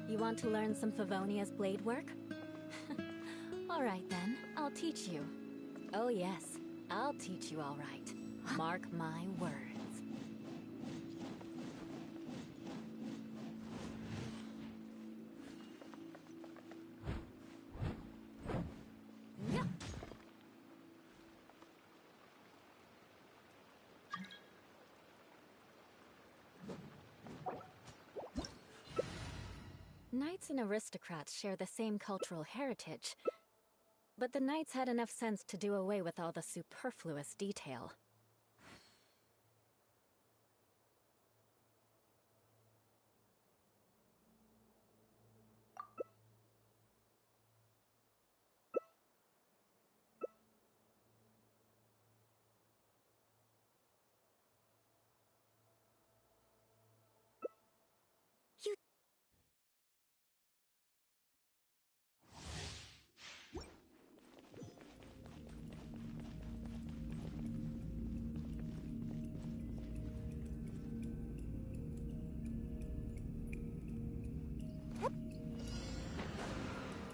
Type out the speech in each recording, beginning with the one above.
You want to learn some Favonia's blade work? Alright then, I'll teach you. Oh yes, I'll teach you all right. Mark my words. Knights and aristocrats share the same cultural heritage, but the knights had enough sense to do away with all the superfluous detail.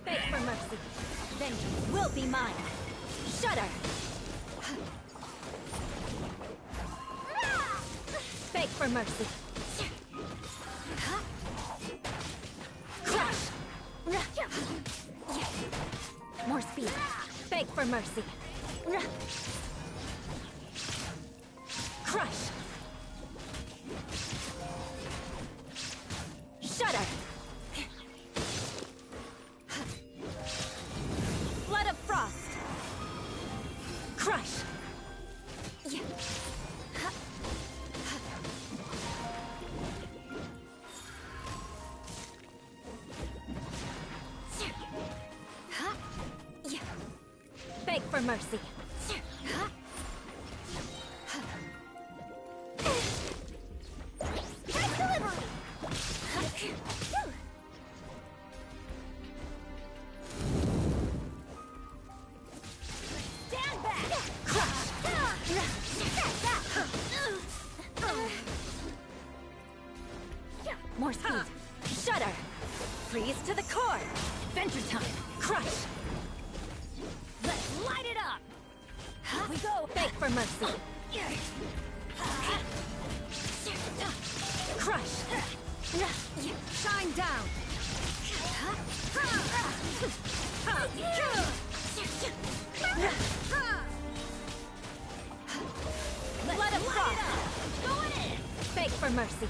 Beg for mercy. Vengeance will be mine. Shudder! Beg for mercy. Crush! More speed. Beg for mercy. Crush! Shudder! Blood of frost! Crush! Beg for mercy. Take delivery! Stand back! Crush! More speed. Shudder! Freeze to the core! Venture time! Crush! Let's light it up! Here we go! Beg for mercy! Crush! Shine down! Let him frost! Going in! Beg for mercy!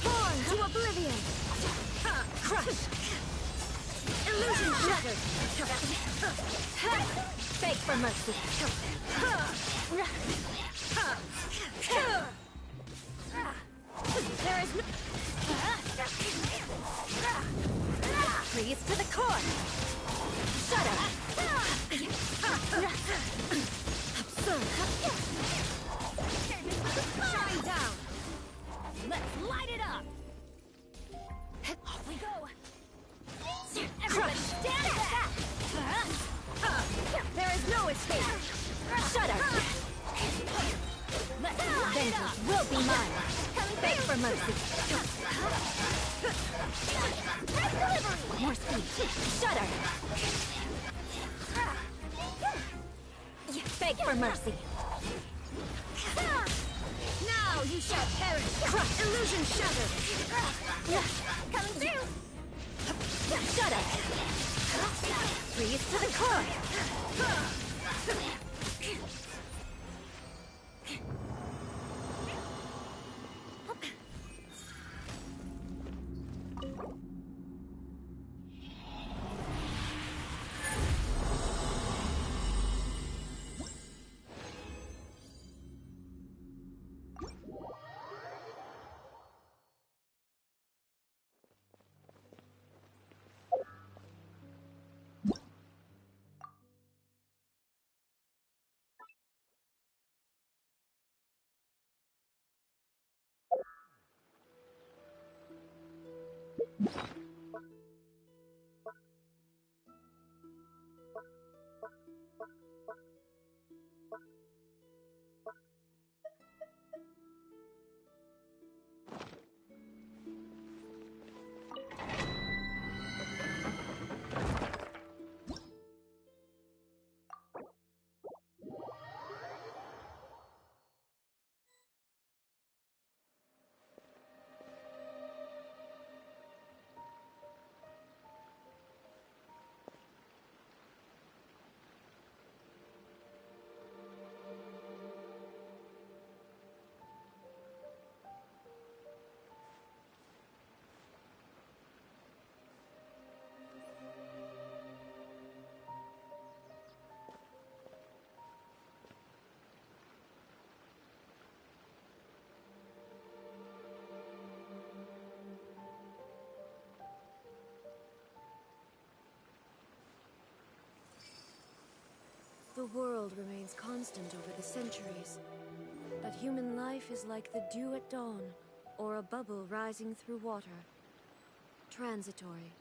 Torn to oblivion! Crush! Illusion shattered! Beg for mercy! There is no... Freeze to the core! Shudder! Shine down! Let's light it up! Off we go! Everybody stand back! There is no escape! Shudder! Vengeance will be mine! Beg for mercy! More speed! Shudder! Beg for mercy! Now you shall perish! Illusion shattered! Coming through! Shut up! Freeze to the core! The world remains constant over the centuries. But human life is like the dew at dawn, or a bubble rising through water. Transitory.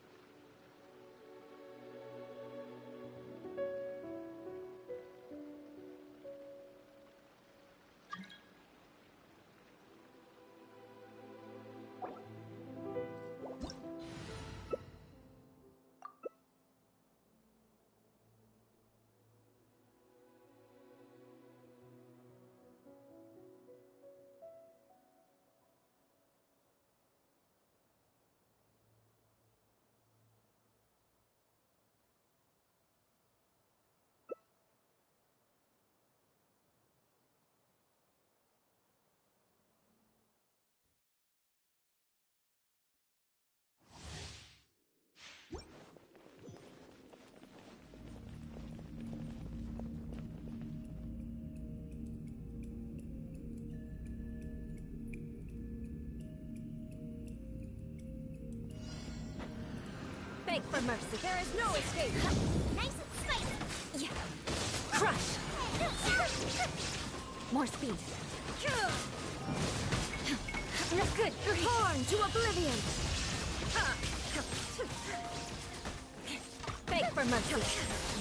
Beg for mercy. There is no escape! Nice and spicy! Yeah. Crush! More speed. Good. Torn to oblivion! Beg for mercy.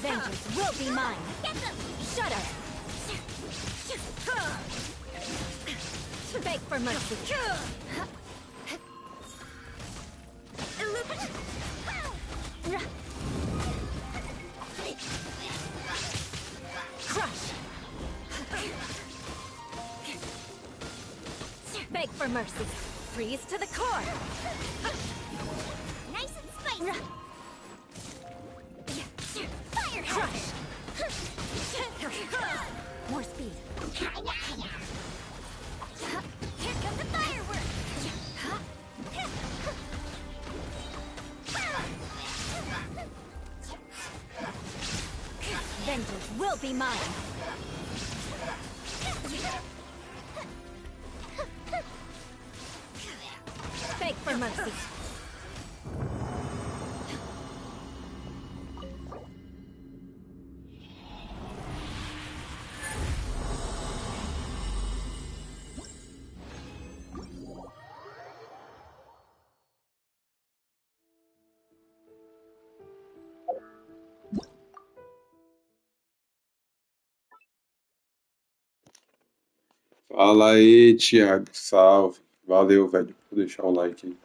Vengeance will be mine. Get them! Shudder. Beg for mercy. Crush. Beg for mercy. Freeze to the core. Nice and spicy! Fire! Crush. More speed. Here come the fireworks! Vengeance will be mine. Beg for mercy. Fala aí, Thiago. Salve. Valeu, velho, por deixar o like aí.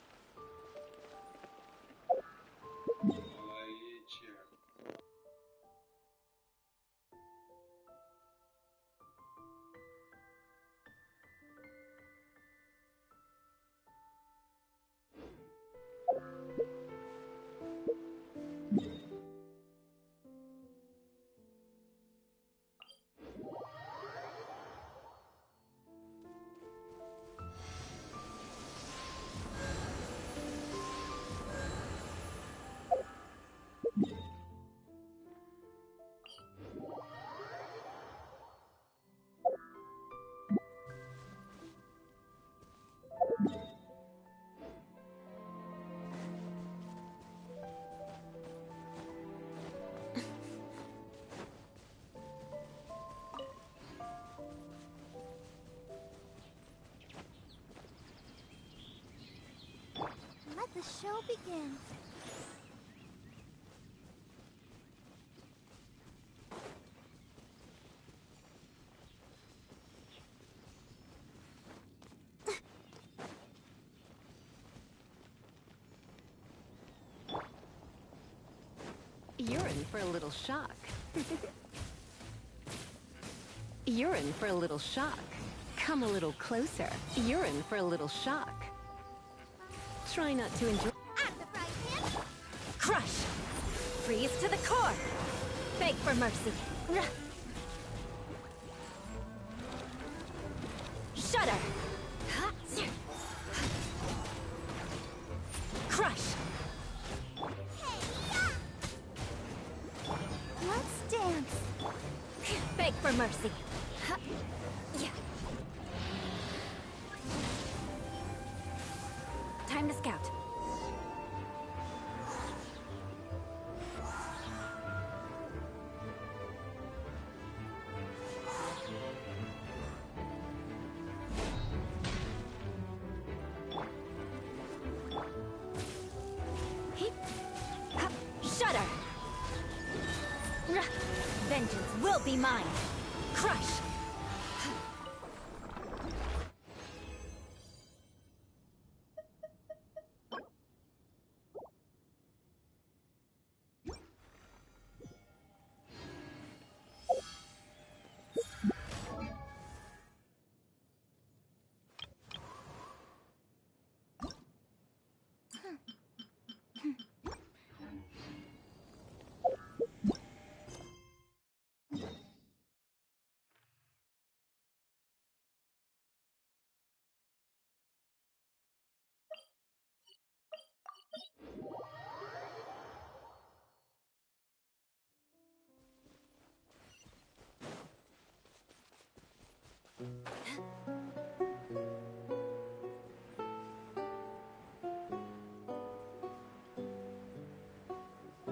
Fala aí, Thiago. the show begin. You're in for a little shock. You're in for a little shock. Come a little closer. You're in for a little shock. Try not to enjoy. At the frying pan. Crush! Freeze to the core! Beg for mercy! Shudder! Crush! Let's dance. Beg for mercy! Time to scout. Shudder! Vengeance will be mine! Crush!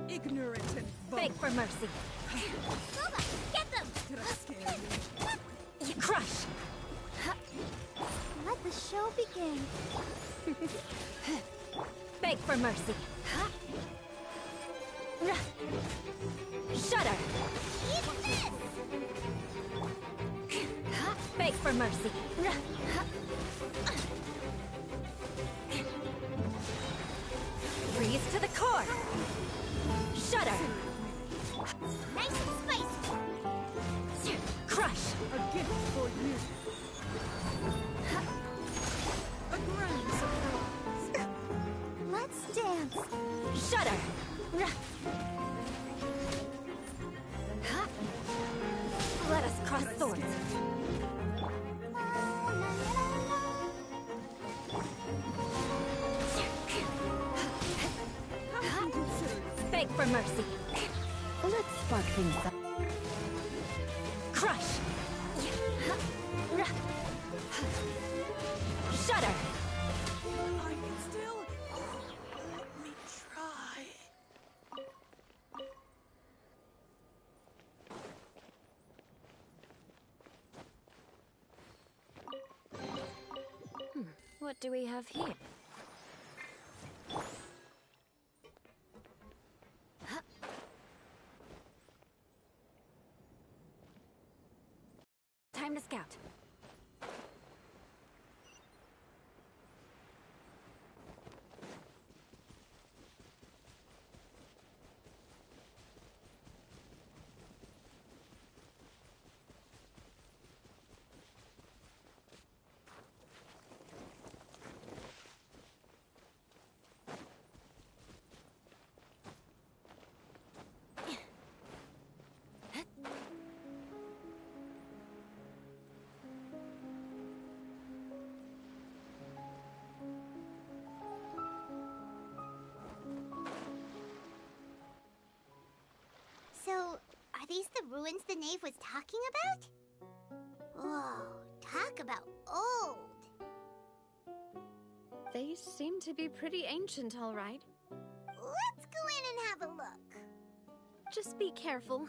Ignorant and Beg for mercy! Boba, get them. Did I scare you? Crush! Let the show begin. Beg for mercy! Shudder! Eat this. Beg for mercy! Freeze to the core! Shudder! Nice and spicy. Crush! A gift for you. A grand surprise. Let's dance. Shudder! Let us cross swords. Beg for mercy. Let's spark things up. Crush! Shudder! I can still. Let me try. What do we have here? Time to scout. So, are these the ruins the knave was talking about? Whoa, talk about old. They seem to be pretty ancient, all right. Let's go in and have a look. Just be careful.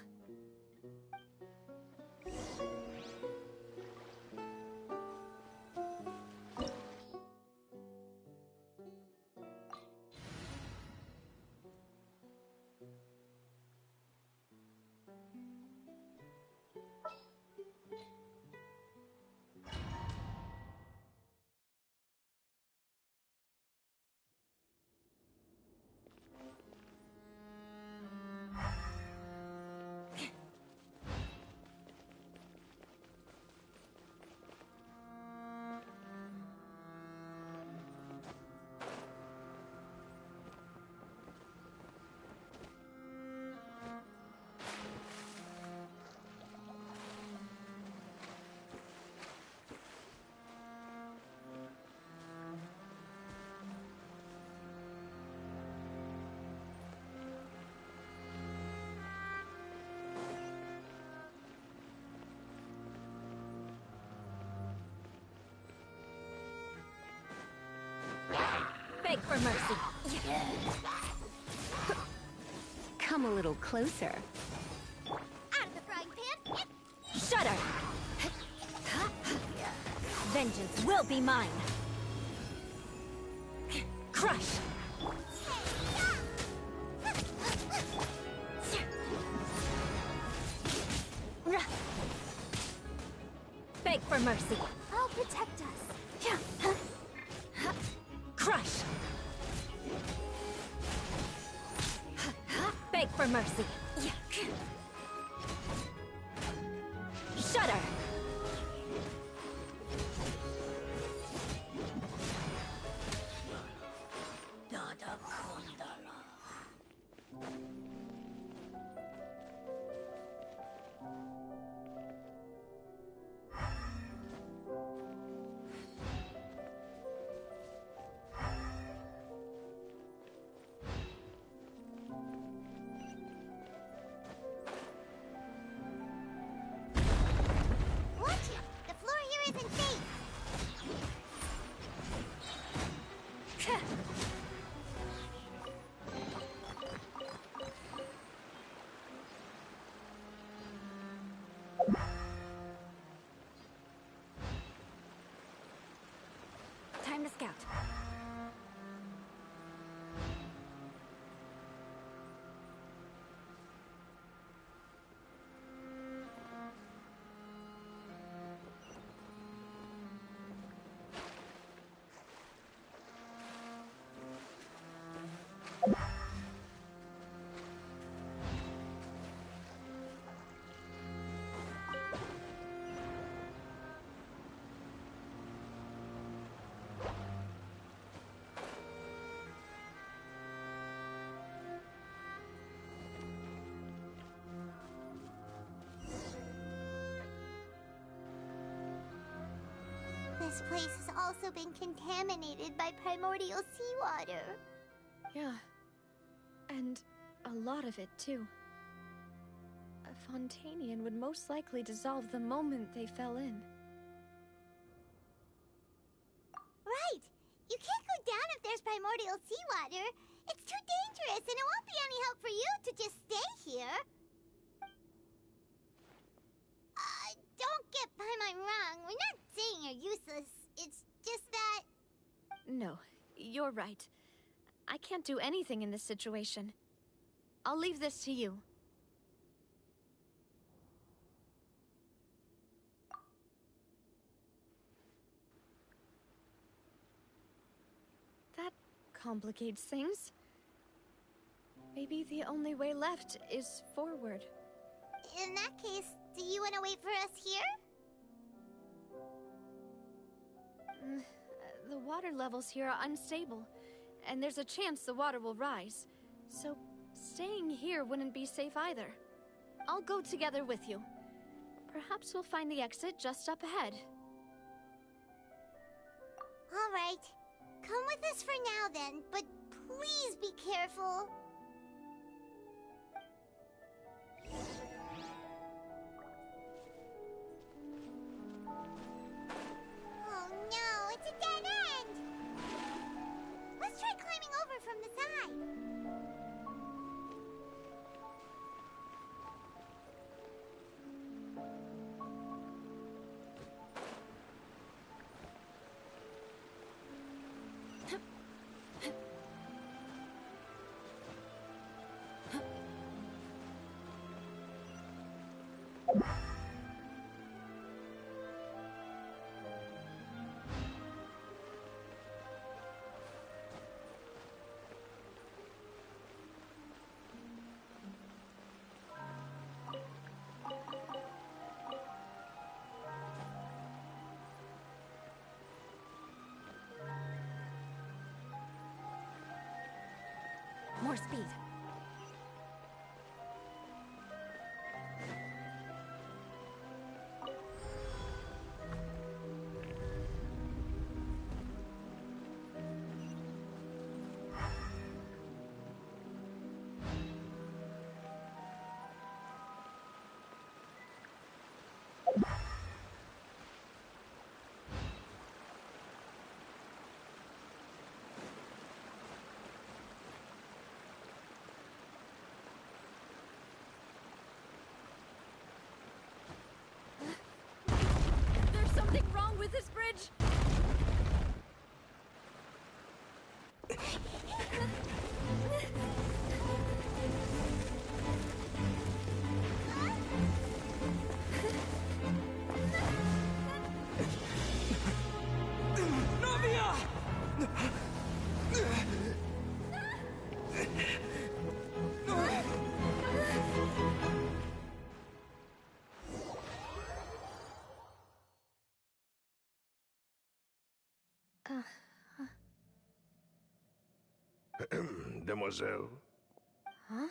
Beg for mercy. Come a little closer. Out of the frying pan. Shudder! Vengeance will be mine. Crush! Beg for mercy. I'll protect us. Crush! Beg for mercy. Shudder! Watch it. The floor here isn't safe. Time to scout. This place has also been contaminated by primordial seawater. Yeah. And a lot of it, too. A Fontanian would most likely dissolve the moment they fell in. Right! You can't go down if there's primordial seawater. It's too dangerous, and it won't be any help for you to just stay here. Don't get Paimon wrong. We're not saying you're useless. It's just that... No, you're right. I can't do anything in this situation. I'll leave this to you. That complicates things. Maybe the only way left is forward. In that case, do you want to wait for us here? The water levels here are unstable, and there's a chance the water will rise. So, staying here wouldn't be safe either. I'll go together with you. Perhaps we'll find the exit just up ahead. All right. Come with us for now then, but please be careful. Oh no, it's a dead end! Let's try climbing over from the side. More speed. this bridge! Navia! Demoiselle? Huh?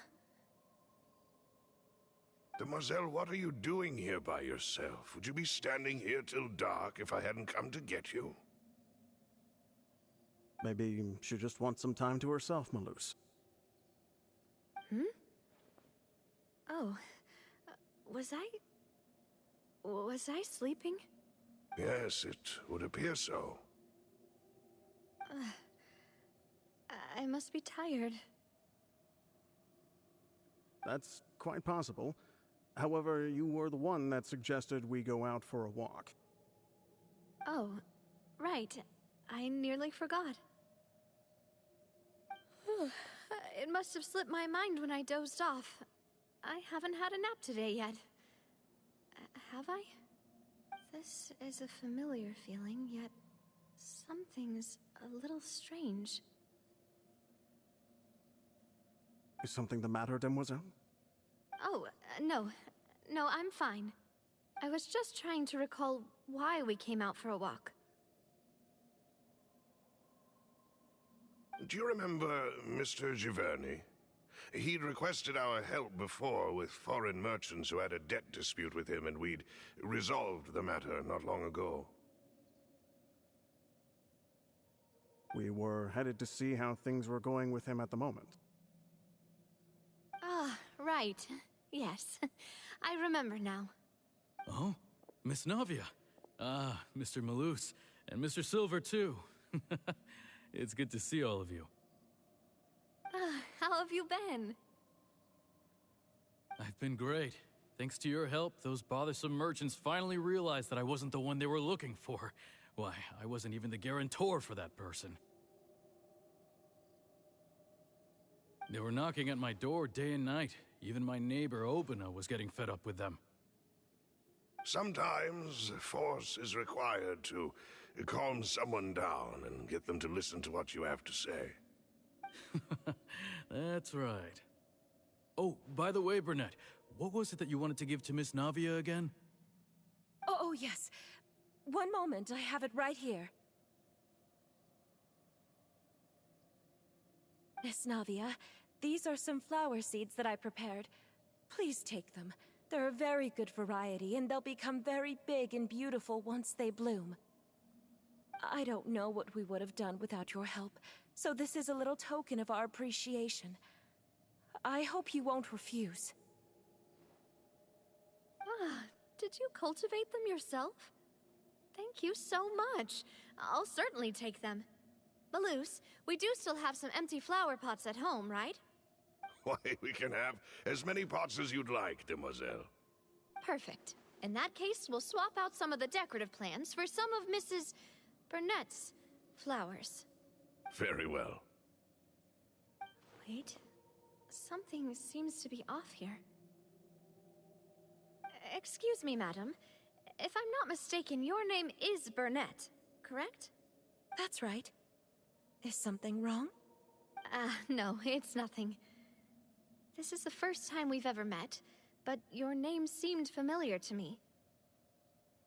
Demoiselle, what are you doing here by yourself? Would you be standing here till dark if I hadn't come to get you? Maybe she just wants some time to herself, Malus. Oh. Was I sleeping? Yes, it would appear so. I must be tired. That's quite possible. However, you were the one that suggested we go out for a walk. Oh, right. I nearly forgot. It must have slipped my mind when I dozed off. I haven't had a nap today yet. Have I? This is a familiar feeling, yet something's a little strange. Is something the matter, Demoiselle? Oh, no. No, I'm fine. I was just trying to recall why we came out for a walk. Do you remember Mr. Giverny? He'd requested our help before with foreign merchants who had a debt dispute with him, and we'd resolved the matter not long ago. We were headed to see how things were going with him at the moment. Ah, right. Yes. I remember now. Oh, Miss Navia. Ah, Mr. Malus. And Mr. Silver, too. It's good to see all of you. How have you been? I've been great. Thanks to your help, those bothersome merchants finally realized that I wasn't the one they were looking for. Why, I wasn't even the guarantor for that person. They were knocking at my door day and night. Even my neighbor, Obina, was getting fed up with them. Sometimes force is required to calm someone down and get them to listen to what you have to say. That's right. Oh, by the way, Burnett, what was it that you wanted to give to Miss Navia again? Oh, yes. One moment, I have it right here. Miss Navia, these are some flower seeds that I prepared. Please take them. They're a very good variety, and they'll become very big and beautiful once they bloom. I don't know what we would have done without your help, so this is a little token of our appreciation. I hope you won't refuse. Ah, did you cultivate them yourself? Thank you so much. I'll certainly take them. Malus, we do still have some empty flower pots at home, right? Why, we can have as many pots as you'd like, Demoiselle. Perfect. In that case, we'll swap out some of the decorative plants for some of Mrs. Burnett's flowers. Very well. Wait. Something seems to be off here. Excuse me, madam. If I'm not mistaken, your name is Burnett, correct? That's right. Is something wrong? No, it's nothing. This is the first time we've ever met, but your name seemed familiar to me.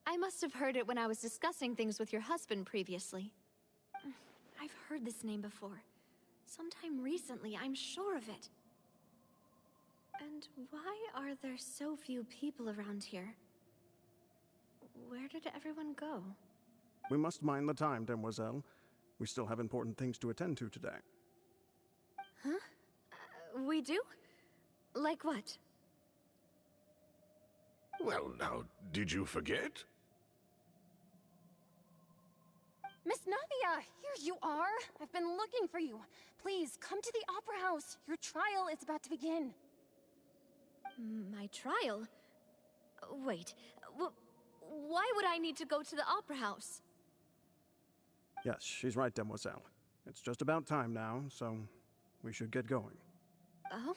I must have heard it when I was discussing things with your husband previously. I've heard this name before. Sometime recently, I'm sure of it. And why are there so few people around here? Where did everyone go? We must mind the time, Demoiselle. We still have important things to attend to today. Huh? We do? Like what? Well, now, did you forget? Miss Navia, here you are. I've been looking for you. Please, come to the Opera House. Your trial is about to begin. My trial? Wait, why would I need to go to the opera house? Yes, she's right, Demoiselle. It's just about time now, so we should get going. Oh?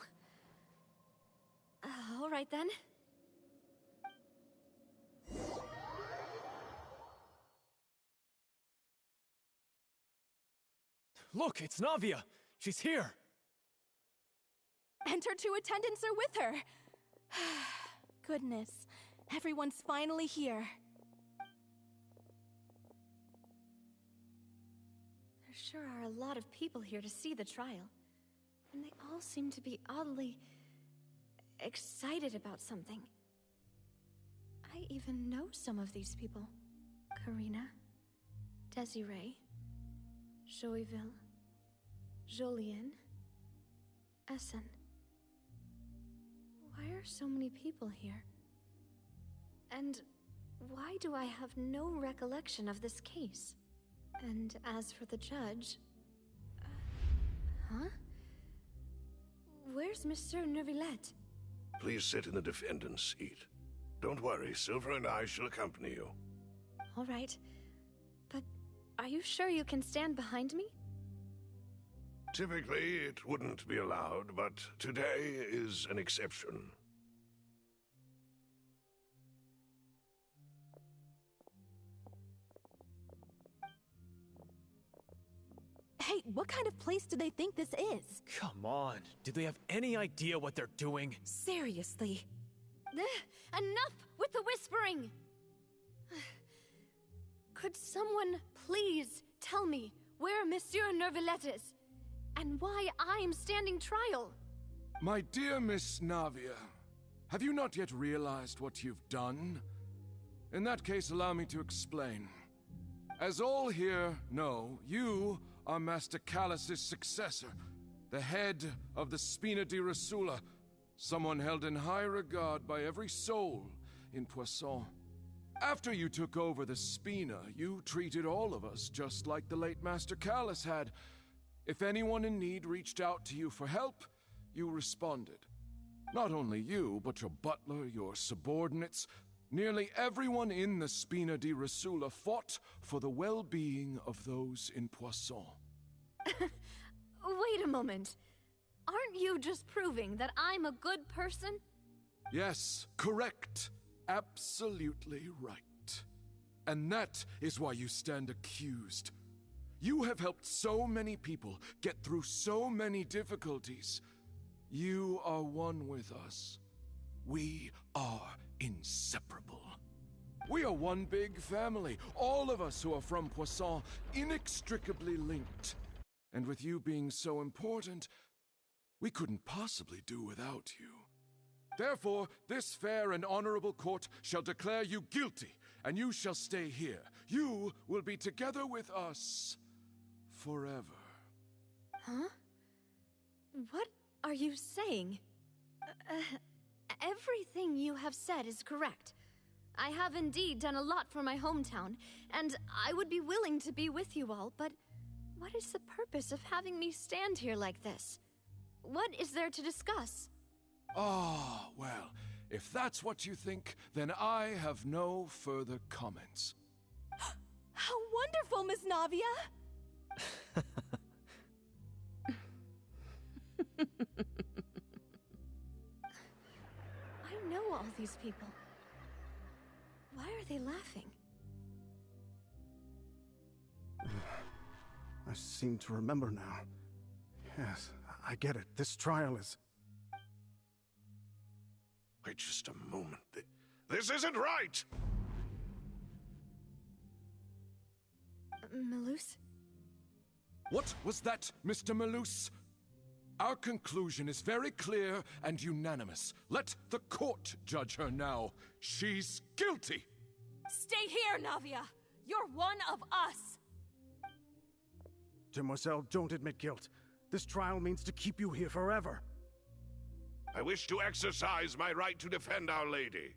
All right then. Look, it's Navia! She's here! And her two attendants are with her. Goodness, everyone's finally here. There sure are a lot of people here to see the trial. And they all seem to be oddly excited about something. I even know some of these people. Karina, Desiree, Joyville, Jolien, Essen. Why are so many people here? And why do I have no recollection of this case? And as for the judge... huh? Where's Monsieur Neuvillette? Please sit in the defendant's seat. Don't worry, Silver and I shall accompany you. All right. But are you sure you can stand behind me? Typically, it wouldn't be allowed, but today is an exception. Hey, what kind of place do they think this is? Come on, do they have any idea what they're doing? Seriously. Enough with the whispering! Could someone please tell me where Monsieur Neuvillette is? And why I'm standing trial? My dear Miss Navia, have you not yet realized what you've done? In that case, allow me to explain. As all here know, you are Master Callus's successor, the head of the Spina di Rosula, someone held in high regard by every soul in Poisson. After you took over the Spina, you treated all of us just like the late Master Callus had. If anyone in need reached out to you for help, you responded. Not only you, but your butler, your subordinates, nearly everyone in the Spina di Rosula fought for the well-being of those in Poisson. Wait a moment. Aren't you just proving that I'm a good person? Yes, correct. Absolutely right. And that is why you stand accused. You have helped so many people get through so many difficulties. You are one with us. We are inseparable. We are one big family, all of us who are from Poisson, inextricably linked. And with you being so important, we couldn't possibly do without you. Therefore, this fair and honorable court shall declare you guilty, and you shall stay here. You will be together with us forever. Huh? What are you saying? Everything you have said is correct. I have indeed done a lot for my hometown, and I would be willing to be with you all, but what is the purpose of having me stand here like this? What is there to discuss? Ah, well, if that's what you think, then I have no further comments. How wonderful, Miss Navia! I know all these people. Why are they laughing? I seem to remember now. Yes, I get it. This trial is... Wait just a moment. This isn't right! Melus? What was that, Mr. Melus? Our conclusion is very clear and unanimous. Let the court judge her now. She's guilty! Stay here, Navia! You're one of us! Demoiselle, don't admit guilt. This trial means to keep you here forever. I wish to exercise my right to defend Our Lady.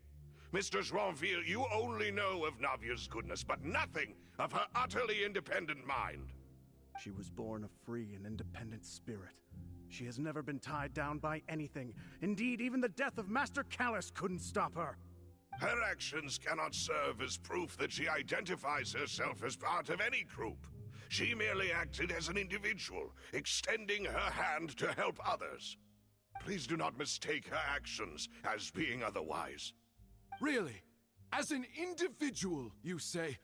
Mr. Joinville, you only know of Navia's goodness, but nothing of her utterly independent mind. She was born a free and independent spirit. She has never been tied down by anything. Indeed, even the death of Master Callus couldn't stop her. Her actions cannot serve as proof that she identifies herself as part of any group. She merely acted as an individual, extending her hand to help others. Please do not mistake her actions as being otherwise. Really? As an individual, you say?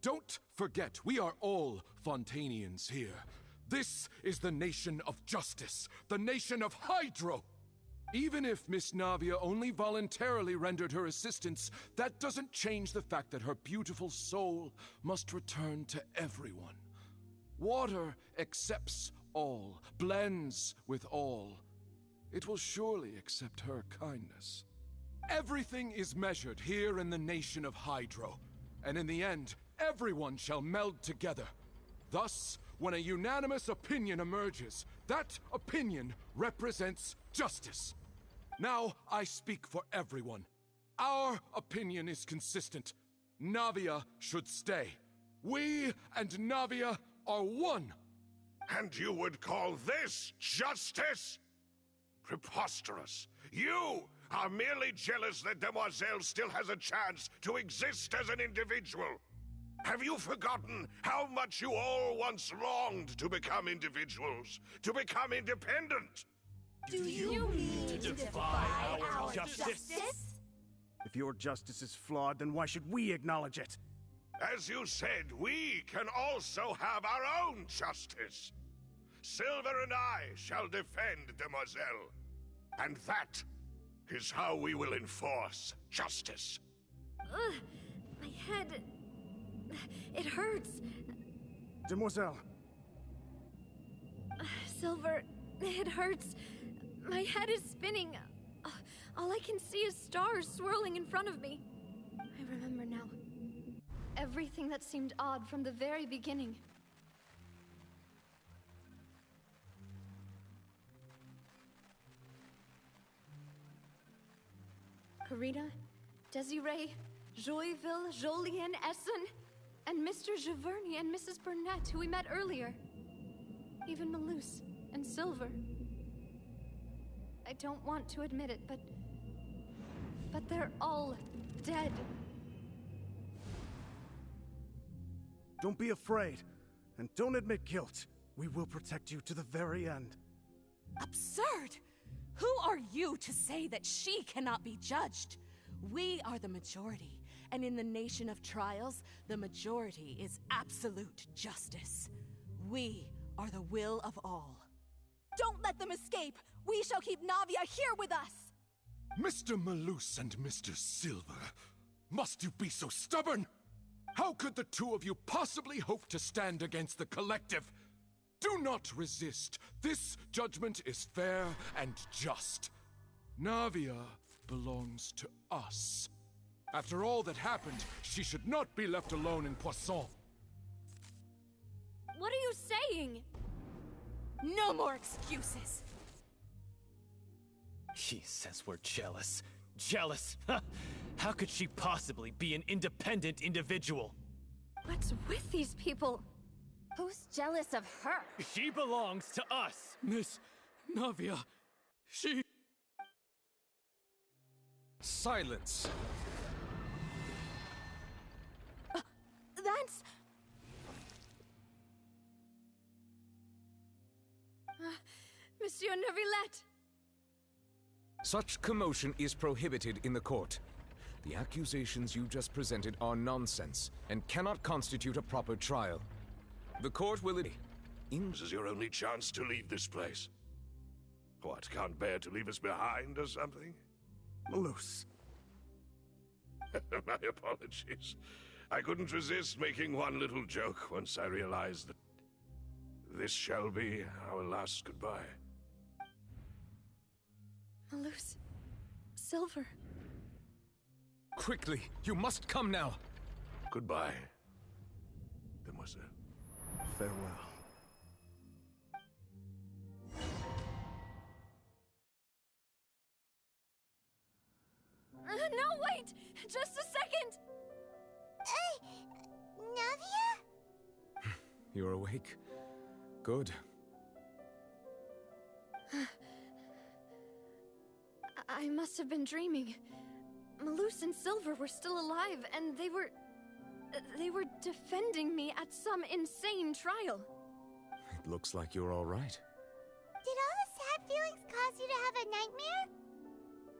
Don't forget, we are all Fontanians here. This is the nation of justice, the nation of Hydro! Even if Miss Navia only voluntarily rendered her assistance, that doesn't change the fact that her beautiful soul must return to everyone. Water accepts all, blends with all. It will surely accept her kindness. Everything is measured here in the nation of Hydro, and in the end, everyone shall meld together. Thus, when a unanimous opinion emerges, that opinion represents justice. Now, I speak for everyone. Our opinion is consistent. Navia should stay. We and Navia are one. And you would call this justice? Preposterous. You are merely jealous that Demoiselle still has a chance to exist as an individual. Have you forgotten how much you all once longed to become individuals, to become independent? Do you mean to defy our justice? If your justice is flawed, then why should we acknowledge it? As you said, we can also have our own justice. Silver and I shall defend Demoiselle. And that is how we will enforce justice. Ugh, my head... it hurts. Demoiselle. Silver, it hurts. My head is spinning. All I can see is stars swirling in front of me. I remember now. Everything that seemed odd from the very beginning. Karina, Desiree, Joyville, Jolien, Essen, and Mr. Giverny and Mrs. Burnett, who we met earlier. Even Malus and Silver. I don't want to admit it, but they're all dead. Don't be afraid, and don't admit guilt. We will protect you to the very end. Absurd! Who are you to say that she cannot be judged? We are the majority, and in the nation of trials, the majority is absolute justice. We are the will of all. Don't let them escape! We shall keep Navia here with us! Mr. Malus and Mr. Silver, must you be so stubborn? How could the two of you possibly hope to stand against the collective? Do not resist. This judgment is fair and just. Navia belongs to us. After all that happened, she should not be left alone in Poisson. What are you saying? No more excuses. She says we're jealous. Jealous? How could she possibly be an independent individual? What's with these people? Who's jealous of her? She belongs to us! Miss Navia, she... Silence! That's... Monsieur Neuvillette! Such commotion is prohibited in the court. The accusations you just presented are nonsense and cannot constitute a proper trial. The court will... This is your only chance to leave this place. What, can't bear to leave us behind or something? Malus. My apologies. I couldn't resist making one little joke once I realized that this shall be our last goodbye. Malus. Silver. Quickly, you must come now. Goodbye, Demoiselle. Farewell. No, wait! Just a second! Navia? You're awake. Good. I must have been dreaming. Malus and Silver were still alive, and they were defending me at some insane trial. It looks like you're all right. Did all the sad feelings cause you to have a nightmare?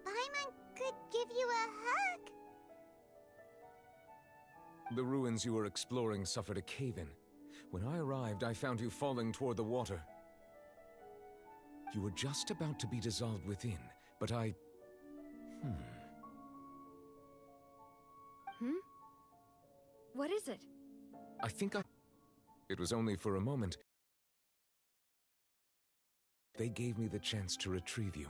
Paimon could give you a hug. The ruins you were exploring suffered a cave-in. When I arrived, I found you falling toward the water. You were just about to be dissolved within, but I... What is it? I think It was only for a moment. They gave me the chance to retrieve you.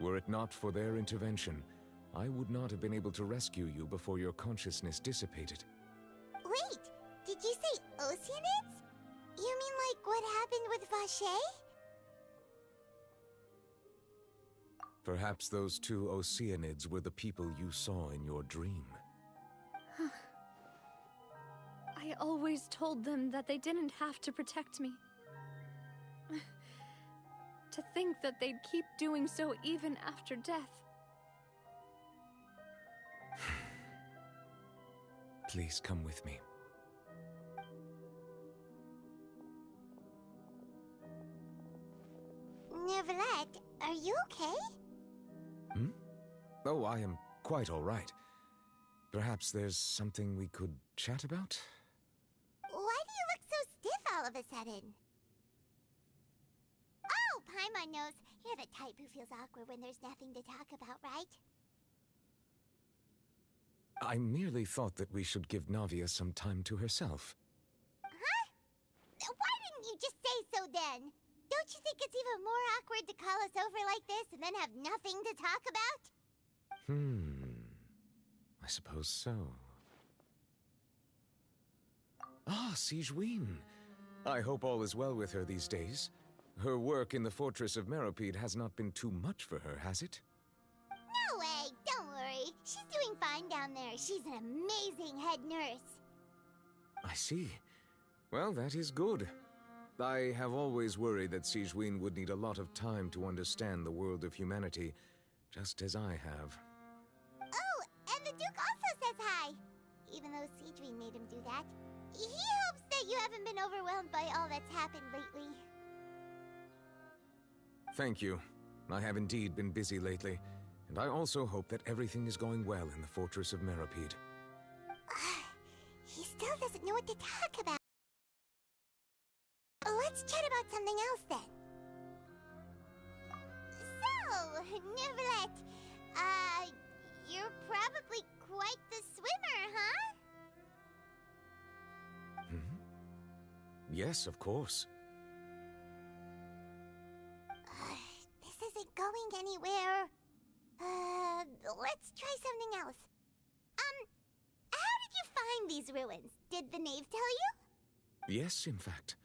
Were it not for their intervention, I would not have been able to rescue you before your consciousness dissipated. Wait, did you say Oceanids? You mean like what happened with Vache? Perhaps those two Oceanids were the people you saw in your dream. I always told them that they didn't have to protect me. To think that they'd keep doing so even after death. Please come with me. Neuvillette, are you okay? Oh, I am quite all right. Perhaps there's something we could chat about? Why do you look so stiff all of a sudden? Oh, Paimon knows. You're the type who feels awkward when there's nothing to talk about, right? I merely thought that we should give Navia some time to herself. Huh? Why didn't you just say so then? Don't you think it's even more awkward to call us over like this and then have nothing to talk about? I suppose so. Ah, Sigewinne. I hope all is well with her these days. Her work in the Fortress of Meropide has not been too much for her, has it? No way! Don't worry. She's doing fine down there. She's an amazing head nurse. I see. Well, that is good. I have always worried that Sigewinne would need a lot of time to understand the world of humanity, just as I have. Oh, and the Duke also says hi! Even though Sigewinne made him do that. He hopes that you haven't been overwhelmed by all that's happened lately. Thank you. I have indeed been busy lately, and I also hope that everything is going well in the Fortress of Meropide. He still doesn't know what to talk about. Let's chat about something else then. So, Neuvillette, you're probably quite the swimmer, huh? Yes, of course. This isn't going anywhere. Let's try something else. How did you find these ruins? Did the knave tell you? Yes, in fact.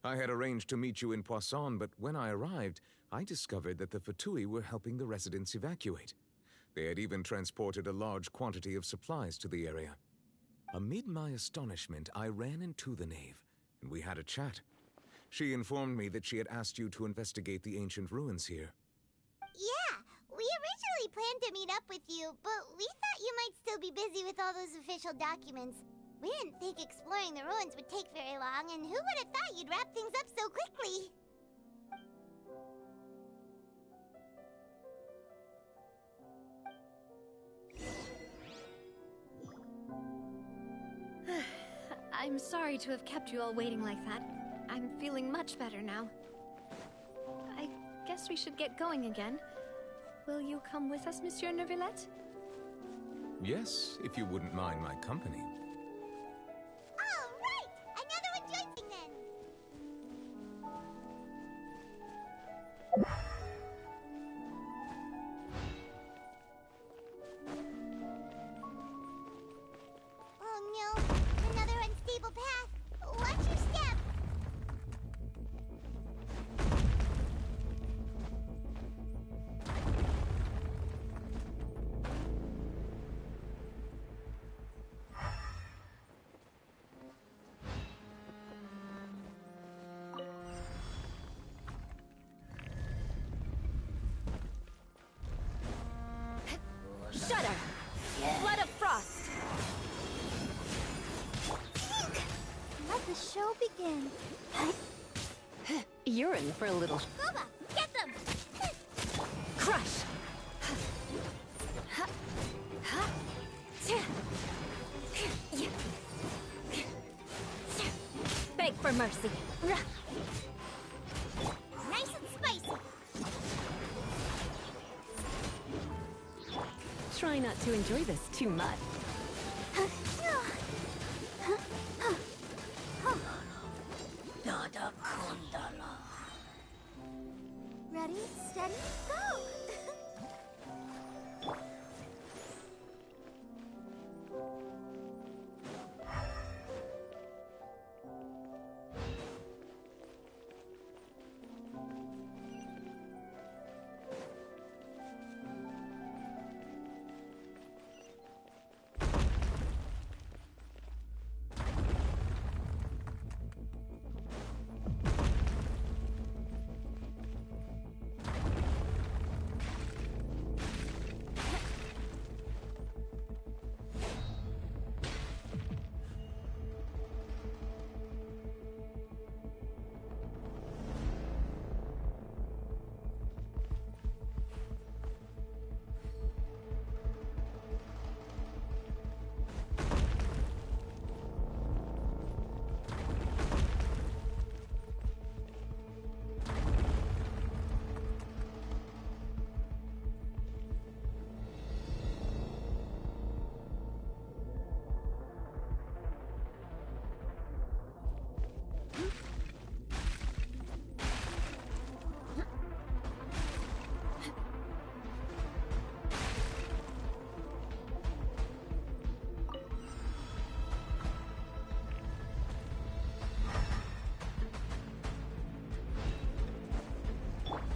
I had arranged to meet you in Poisson, but when I arrived, I discovered that the Fatui were helping the residents evacuate. They had even transported a large quantity of supplies to the area. Amid my astonishment, I ran into the knave, and we had a chat. She informed me that she had asked you to investigate the ancient ruins here. Yeah, we originally planned to meet up with you, but we thought you might still be busy with all those official documents. We didn't think exploring the ruins would take very long, and who would have thought you'd wrap things up so quickly? I'm sorry to have kept you all waiting like that. I'm feeling much better now. I guess we should get going again. Will you come with us, Monsieur Neuvillette? Yes, if you wouldn't mind my company. All right! Another one joins then! Oh no! Another unstable path! Watch your step! You're in for a little... Gooba, get them! Crush! Beg for mercy. Nice and spicy! Try not to enjoy this too much. Ready, steady, go!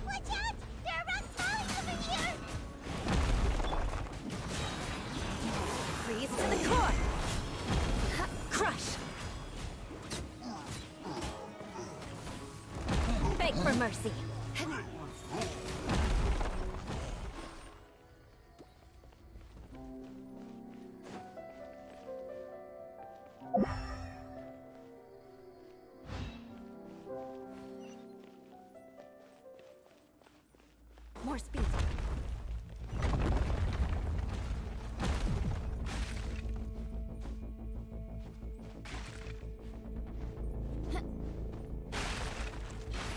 Watch out! There are rocks falling over here! Freeze to the core! Crush! Beg for mercy. More speed.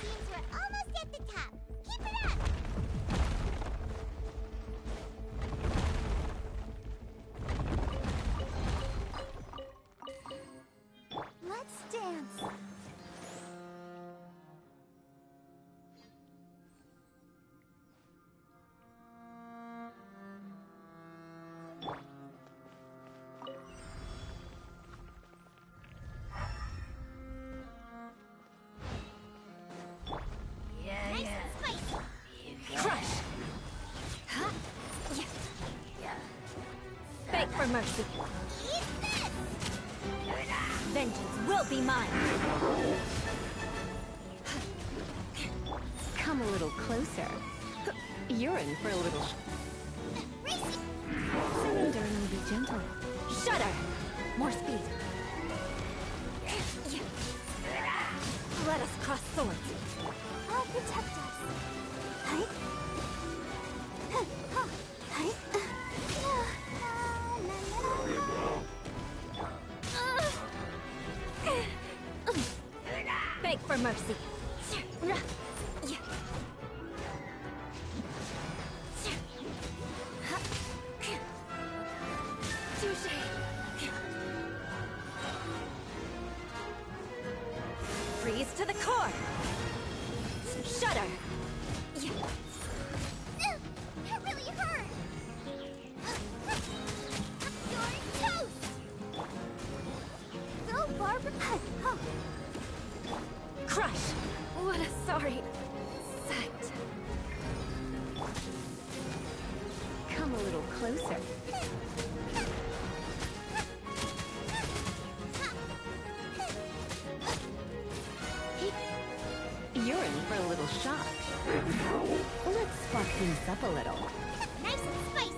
Seems we're almost at the top. Keep it up! Let's dance. Nice and spicy. Crush! Beg for mercy. Eat this! Vengeance will be mine. Come a little closer. You're in for a little... Surrender and be gentle. Shudder! More speed. Let us cross swords. I'll protect us. Hi. Hi. Beg for mercy. Touché. Freeze to the core. Shudder. That really hurt. You're toast. Go, Barbara. Crush. What a sorry sight. Come a little closer. You're in for a little shock. Let's spark things up a little. Nice and spicy.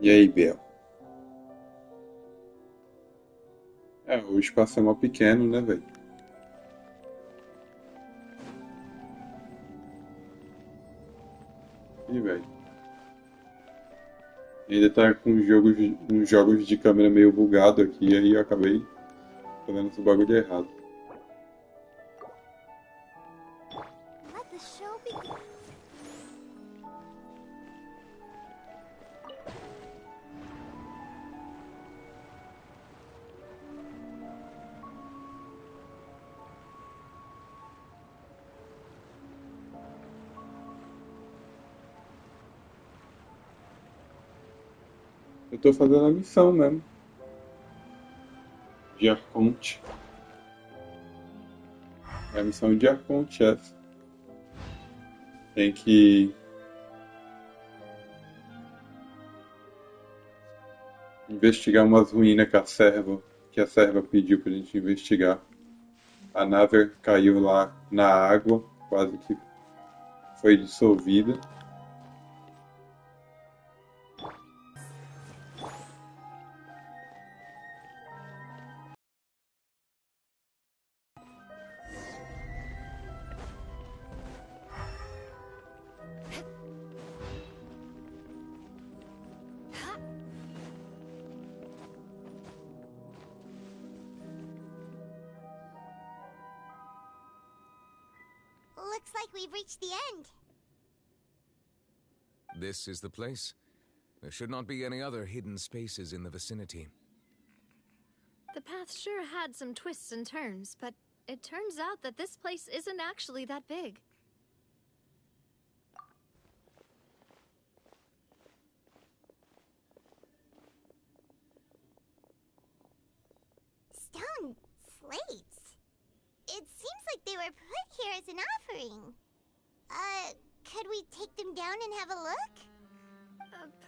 E aí, Bel? O espaço é mó pequeno, né, velho? Ih, velho. Ainda tá com uns jogos de câmera meio bugado aqui, aí eu acabei fazendo esse bagulho errado. Let the show begin. Eu tô fazendo a missão mesmo. De Arconte. É a missão de Arconte essa. Tem que investigar umas ruínas que a serva pediu pra gente investigar. A nave caiu lá na água, quase que foi dissolvida. Looks like we've reached the end. This is the place. There should not be any other hidden spaces in the vicinity. The path sure had some twists and turns, but it turns out that this place isn't actually that big. Stone slates? It seems like they were put here as an offering. Could we take them down and have a look?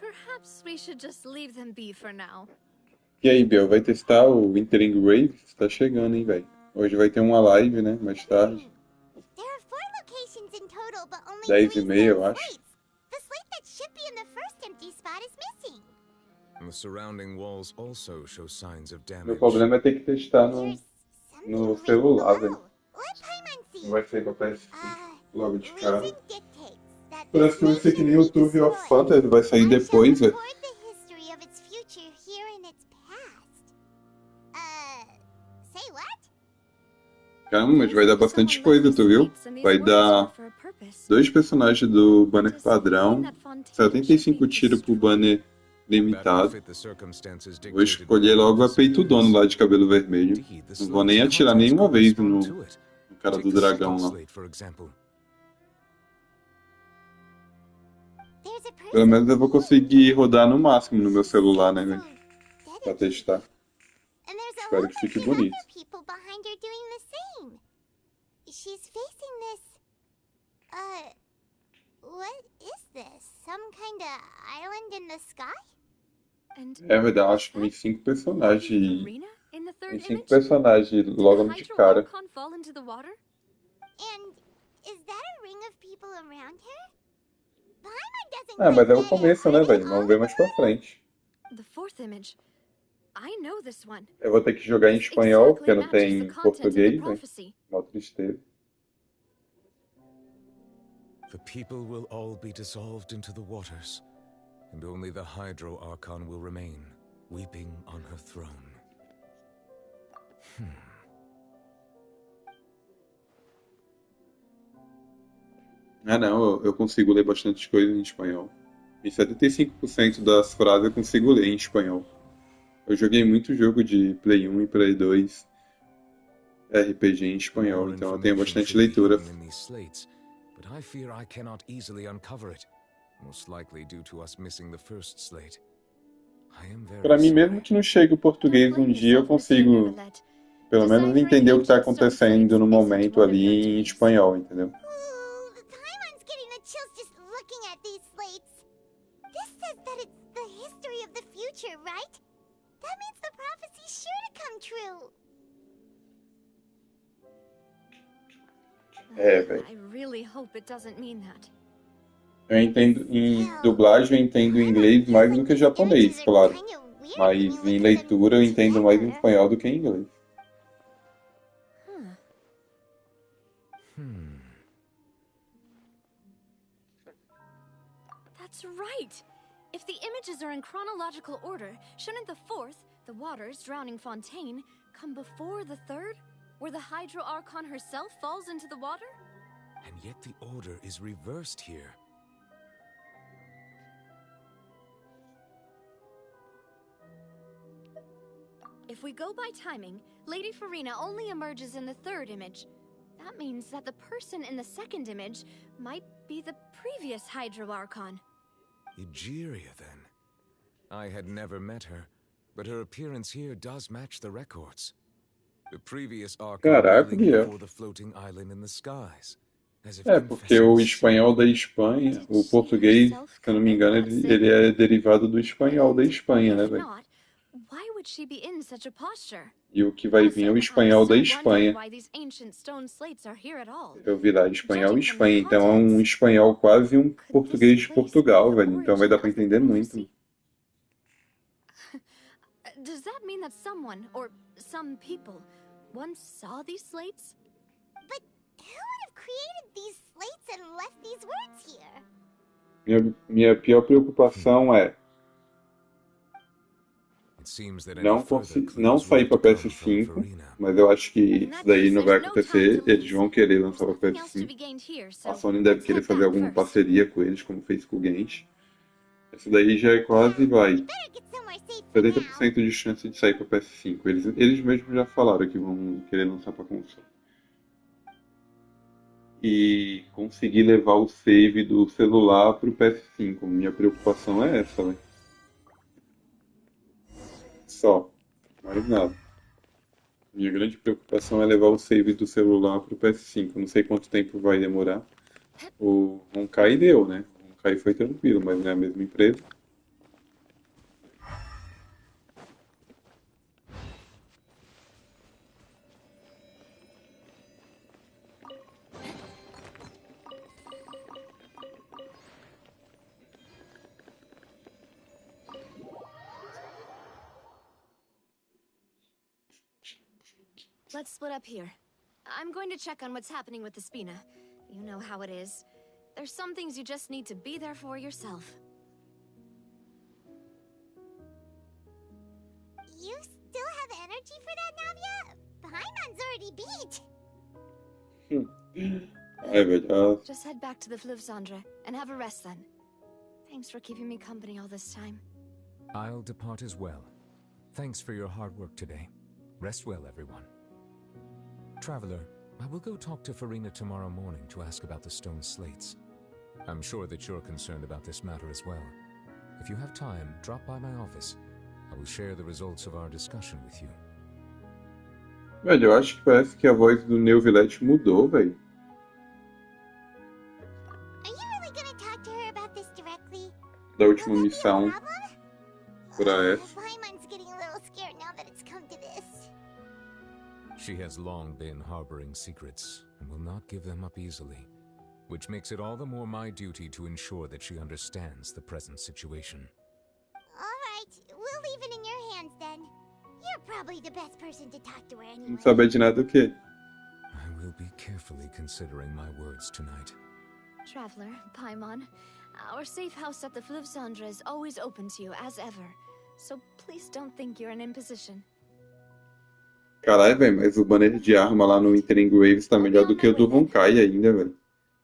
Perhaps we should just leave them be for now. E aí, Bel, vai testar o Wintering Grave? Tá chegando, hein, velho? Hoje vai ter uma live, né? Mais tarde. There are 4 locations in total, but only 10h30, eu acho. slates. The slate that should be in the first empty spot is missing. The surrounding walls also show signs of Meu damage. problema é ter que testar no celular, velho. Let Paimon see. Não vai ser com a PS5 logo de cara. Reason dictates that Parece que vai ser que nem o Tour of Fantasy, vai sair depois, velho. record the history of its future here in its past. Say what? Caramba, mas vai dar bastante coisa, tu viu? Vai dar 2 personagens do banner padrão, 75 tiros pro banner limitado. Vou escolher logo a peito dono lá de cabelo vermelho. Não vou nem atirar nenhuma vez no cara do dragão lá. Pelo menos eu vou conseguir rodar no máximo no meu celular, né, velho? Pra testar. Espero que fique bonito. People behind her doing the same. She's facing this. What is this? Some kind of island in the sky? É verdade, acho que tem 5 personagens. Tem 5 personagens logo de cara. And is that a ring of people around her? Paimon doesn't Ah, mas é o começo, né, velho? Vamos ver mais pra frente. The fourth image. I know this one. Eu vou ter que jogar em espanhol, porque não tem português, né? Mó tristeza. The people will all be dissolved into the waters, and only the Hydro Archon will remain, weeping on her throne. Ah, não, eu consigo ler bastante coisa em espanhol. E 75% das frases eu consigo ler em espanhol. Eu joguei muito jogo de Play 1 e Play 2 RPG em espanhol, então eu tenho bastante leitura. But I fear I cannot easily uncover it, most likely due to us missing the first slate. I am very Pra mim, mesmo que não chegue o português um dia, eu consigo pelo menos entender o que tá acontecendo no momento ali em espanhol, entendeu? Paimon's getting the chills just looking at these slates. This says that it's the history of the future, right? That means the prophecy's sure to come true. É, velho. I really hope it doesn't mean that. Eu entendo em dublagem, eu entendo inglês mais do que japonês, claro. Mas em leitura eu entendo mais em espanhol do que em inglês. That's right! If the images are in chronological order, shouldn't the fourth, the water's drowning fontaine, come before the third? Where the Hydro Archon herself falls into the water? And yet the order is reversed here. If we go by timing, Lady Farina only emerges in the third image. That means that the person in the second image might be the previous Hydro Archon. Egeria, then. I had never met her, but her appearance here does match the records. The previous Archon kneeling before the floating island in the skies. Porque o espanhol da Espanha, o português, se eu não me engano, ele é derivado do espanhol da Espanha, né, velho? Why would she be in such a posture? E o que vai vir é o espanhol da Espanha. Eu virar espanhol e Espanha, então é um espanhol quase um português de Portugal, velho. Então vai dar pra entender muito. Does that mean that someone, or some people, once saw these slates? But who would have created these slates and left these words here? Minha pior preocupação é não sair para PS5, mas eu acho que isso daí não vai acontecer. Eles vão querer lançar para PS5. A Sony deve querer fazer alguma parceria com eles, como fez com o Genshin. Isso daí já é quase, 70% de chance de sair para PS5. Eles mesmos já falaram que vão querer lançar para console. E conseguir levar o save do celular pro PS5. Minha preocupação é essa, velho. Só. Mais nada. Minha grande preocupação é levar o save do celular pro PS5. Não sei quanto tempo vai demorar. O Honkai deu, né? O Honkai foi tranquilo, mas não é a mesma empresa. Let's split up here. I'm going to check on what's happening with the Spina. You know how it is. There's some things you just need to be there for yourself. You still have energy for that, Navia? Paimon's already beat. Just head back to the Fluvsandra and have a rest then. Thanks for keeping me company all this time. I'll depart as well. Thanks for your hard work today. Rest well, everyone. Traveler, I will go talk to Farina tomorrow morning to ask about the stone slates. I'm sure that you're concerned about this matter as well. If you have time, drop by my office. I will share the results of our discussion with you. Velho, eu acho que parece que a voz do Neuvillette mudou, velho. Are you really gonna talk to her about this directly? Da última missão pra essa. Paimon's getting a little scared now that it's come to this. She has long been harboring secrets and will not give them up easily, which makes it all the more my duty to ensure that she understands the present situation. Alright, we'll leave it in your hands then. You're probably the best person to talk to her anyway. Não saber de nada o quê? I will be carefully considering my words tonight. Traveler, Paimon, our safe house at the Fluvsandra is always open to you as ever. So please don't think you're an imposition. Caralho, velho, mas o banner de arma lá no Entering Graves tá melhor do que o do Honkai ainda, velho.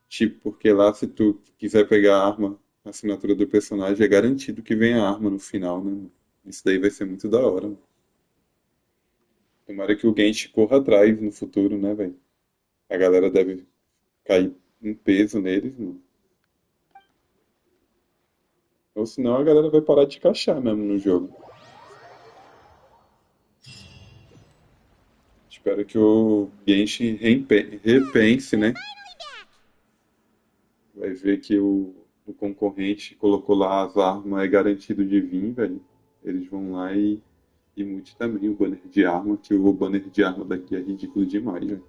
Tipo, porque lá se tu quiser pegar a arma, a assinatura do personagem, é garantido que vem a arma no final, né? Isso daí vai ser muito da hora. Mano. Tomara que o Genshin corra atrás no futuro, né, velho? A galera deve cair um peso neles, mano. Ou senão a galera vai parar de caixar mesmo no jogo. Espero que o Genshin repense, né? Vai ver que o concorrente colocou lá as armas, é garantido de vir, velho. Eles vão lá e mude também o banner de arma, que o banner de arma daqui é ridículo demais, velho.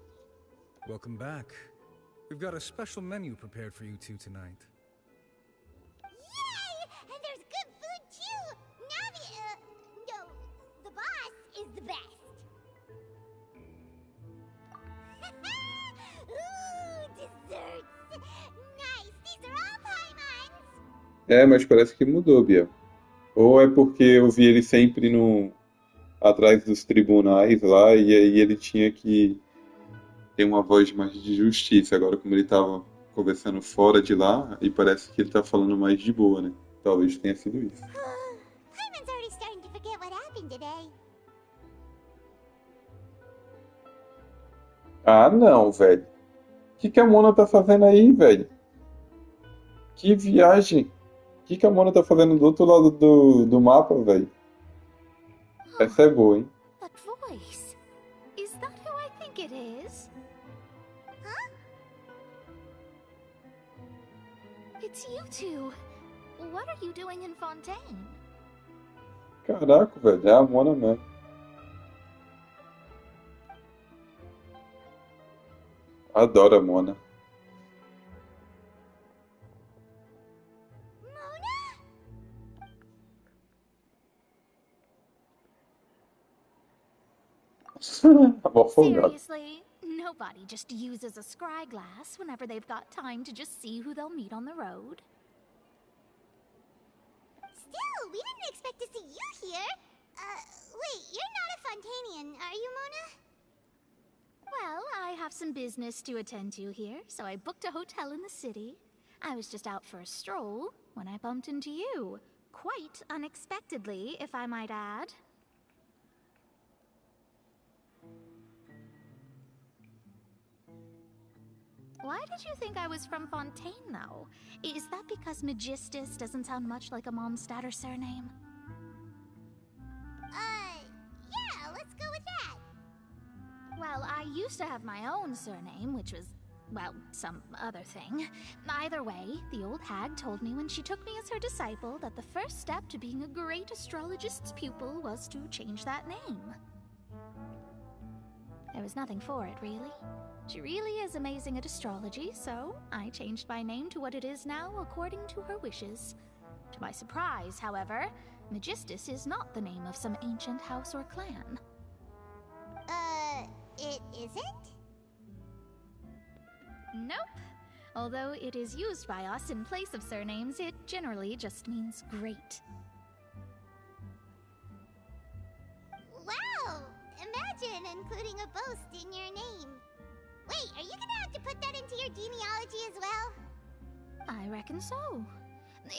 Welcome back. We've got a special menu prepared for you two tonight. É, mas parece que mudou, Bia. Ou é porque eu vi ele sempre no, atrás dos tribunais lá, e aí ele tinha que ter uma voz mais de justiça. Agora, como ele tava conversando fora de lá, e parece que ele tá falando mais de boa, né? Talvez tenha sido isso. Hyman's already starting to forget what happened today. Ah, não, velho. O que a Mona tá fazendo aí, velho? Que viagem! O que a Mona tá fazendo do outro lado do mapa, velho? Essa é boa, hein? That voice. Is that who I think it is? Huh? It's you two. What are you doing in Fontaine? Caraca, velho, é a Mona mesmo. Adoro a Mona. Tava folgado. Seriously, nobody just uses a scry glass whenever they've got time to just see who they'll meet on the road. Still, we didn't expect to see you here. Wait, you're not a Fontanian, are you, Mona? Well, I have some business to attend to here, so I booked a hotel in the city. I was just out for a stroll when I bumped into you. Quite unexpectedly, if I might add. Why did you think I was from Fontaine, though? Is that because Magistus doesn't sound much like a Mondstadter surname? Yeah, let's go with that. Well, I used to have my own surname, which was, well, some other thing. Either way, the old hag told me when she took me as her disciple that the first step to being a great astrologist's pupil was to change that name. There was nothing for it, really. She really is amazing at astrology, so I changed my name to what it is now according to her wishes. To my surprise, however, Magistus is not the name of some ancient house or clan. It isn't? Nope. Although it is used by us in place of surnames, it generally just means great. Wow! Imagine including a boast in your name. Wait, are you gonna have to put that into your genealogy as well? I reckon so.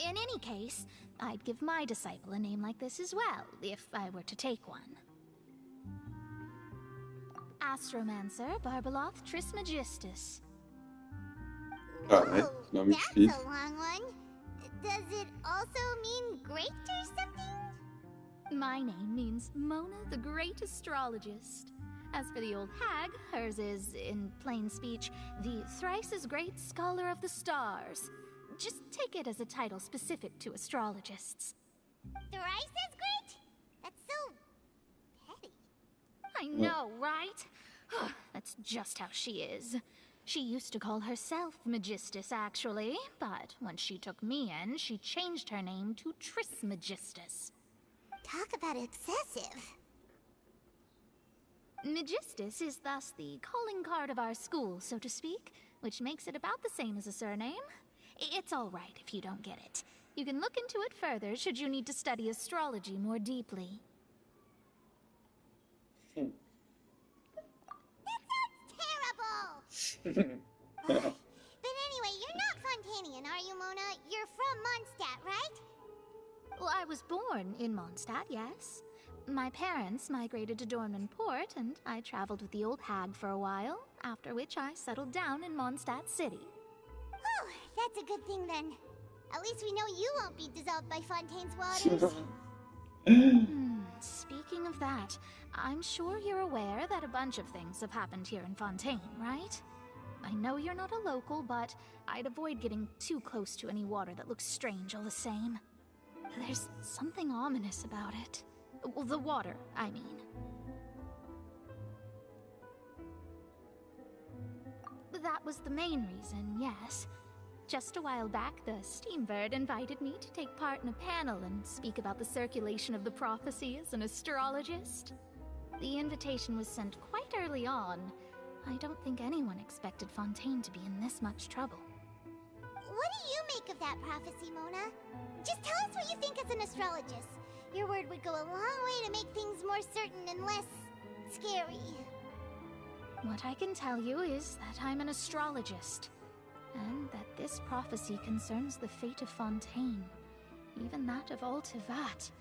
In any case, I'd give my disciple a name like this as well, if I were to take one. Astromancer Barbeloth Trismegistus. Caralho, esse nome é That's difícil. a long one. Does it also mean great or something? My name means Mona the Great Astrologist. As for the old hag, hers is, in plain speech, the thrice as great Scholar of the Stars. Just take it as a title specific to astrologists. Thrice as great? That's so petty. I know, right? That's just how she is. She used to call herself Magistus, actually, but when she took me in, she changed her name to Trismegistus. Talk about excessive. Magistus is thus the calling card of our school, so to speak, which makes it about the same as a surname. It's all right if you don't get it. You can look into it further should you need to study astrology more deeply. Terrible! But anyway, you're not Fontanian, are you, Mona? You're from Mondstadt, right? Well, I was born in Mondstadt, yes. My parents migrated to Dornman Port, and I traveled with the old hag for a while, after which I settled down in Mondstadt City. Oh, that's a good thing then. At least we know you won't be dissolved by Fontaine's waters. Speaking of that, I'm sure you're aware that a bunch of things have happened here in Fontaine, right? I know you're not a local, but I'd avoid getting too close to any water that looks strange all the same. There's something ominous about it. Well, the water, I mean. That was the main reason, yes. Just a while back, the Steambird invited me to take part in a panel and speak about the circulation of the prophecy as an astrologist. The invitation was sent quite early on. I don't think anyone expected Fontaine to be in this much trouble. What do you make of that prophecy, Mona? Just tell us what you think as an astrologist. Your word would go a long way to make things more certain and less scary. What I can tell you is that I'm an astrologist, and that this prophecy concerns the fate of Fontaine, even that of Altivat.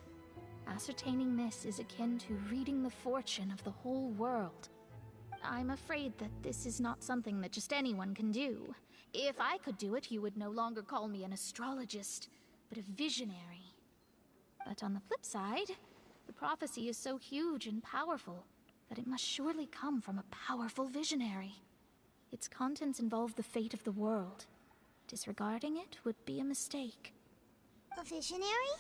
Ascertaining this is akin to reading the fortune of the whole world. I'm afraid that this is not something that just anyone can do. If I could do it, you would no longer call me an astrologist, but a visionary. But on the flip side, the prophecy is so huge and powerful that it must surely come from a powerful visionary. Its contents involve the fate of the world. Disregarding it would be a mistake. A visionary?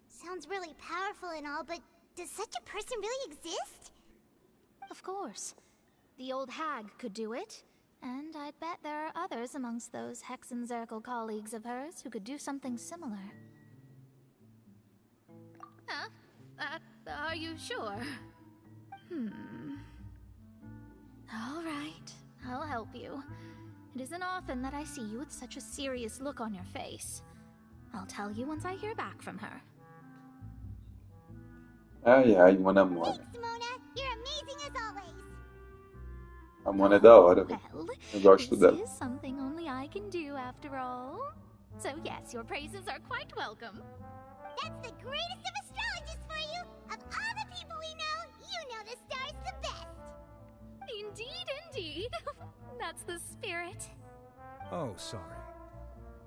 Sounds really powerful and all, but does such a person really exist? Of course. The old hag could do it, and I'd bet there are others amongst those Hexenzirkel colleagues of hers who could do something similar. Huh? Are you sure? All right, I'll help you. It isn't often that I see you with such a serious look on your face. I'll tell you once I hear back from her. Ai, ai, Mona Mona. Thanks, Mona. You're amazing as always. A Mona é da hora, velho. Well, Eu gosto dela. this is something only I can do after all. So yes, your praises are quite welcome. That's the greatest of astrologists for you! Of all the people we know, you know the star's the best! Indeed, indeed. That's the spirit. Oh, sorry.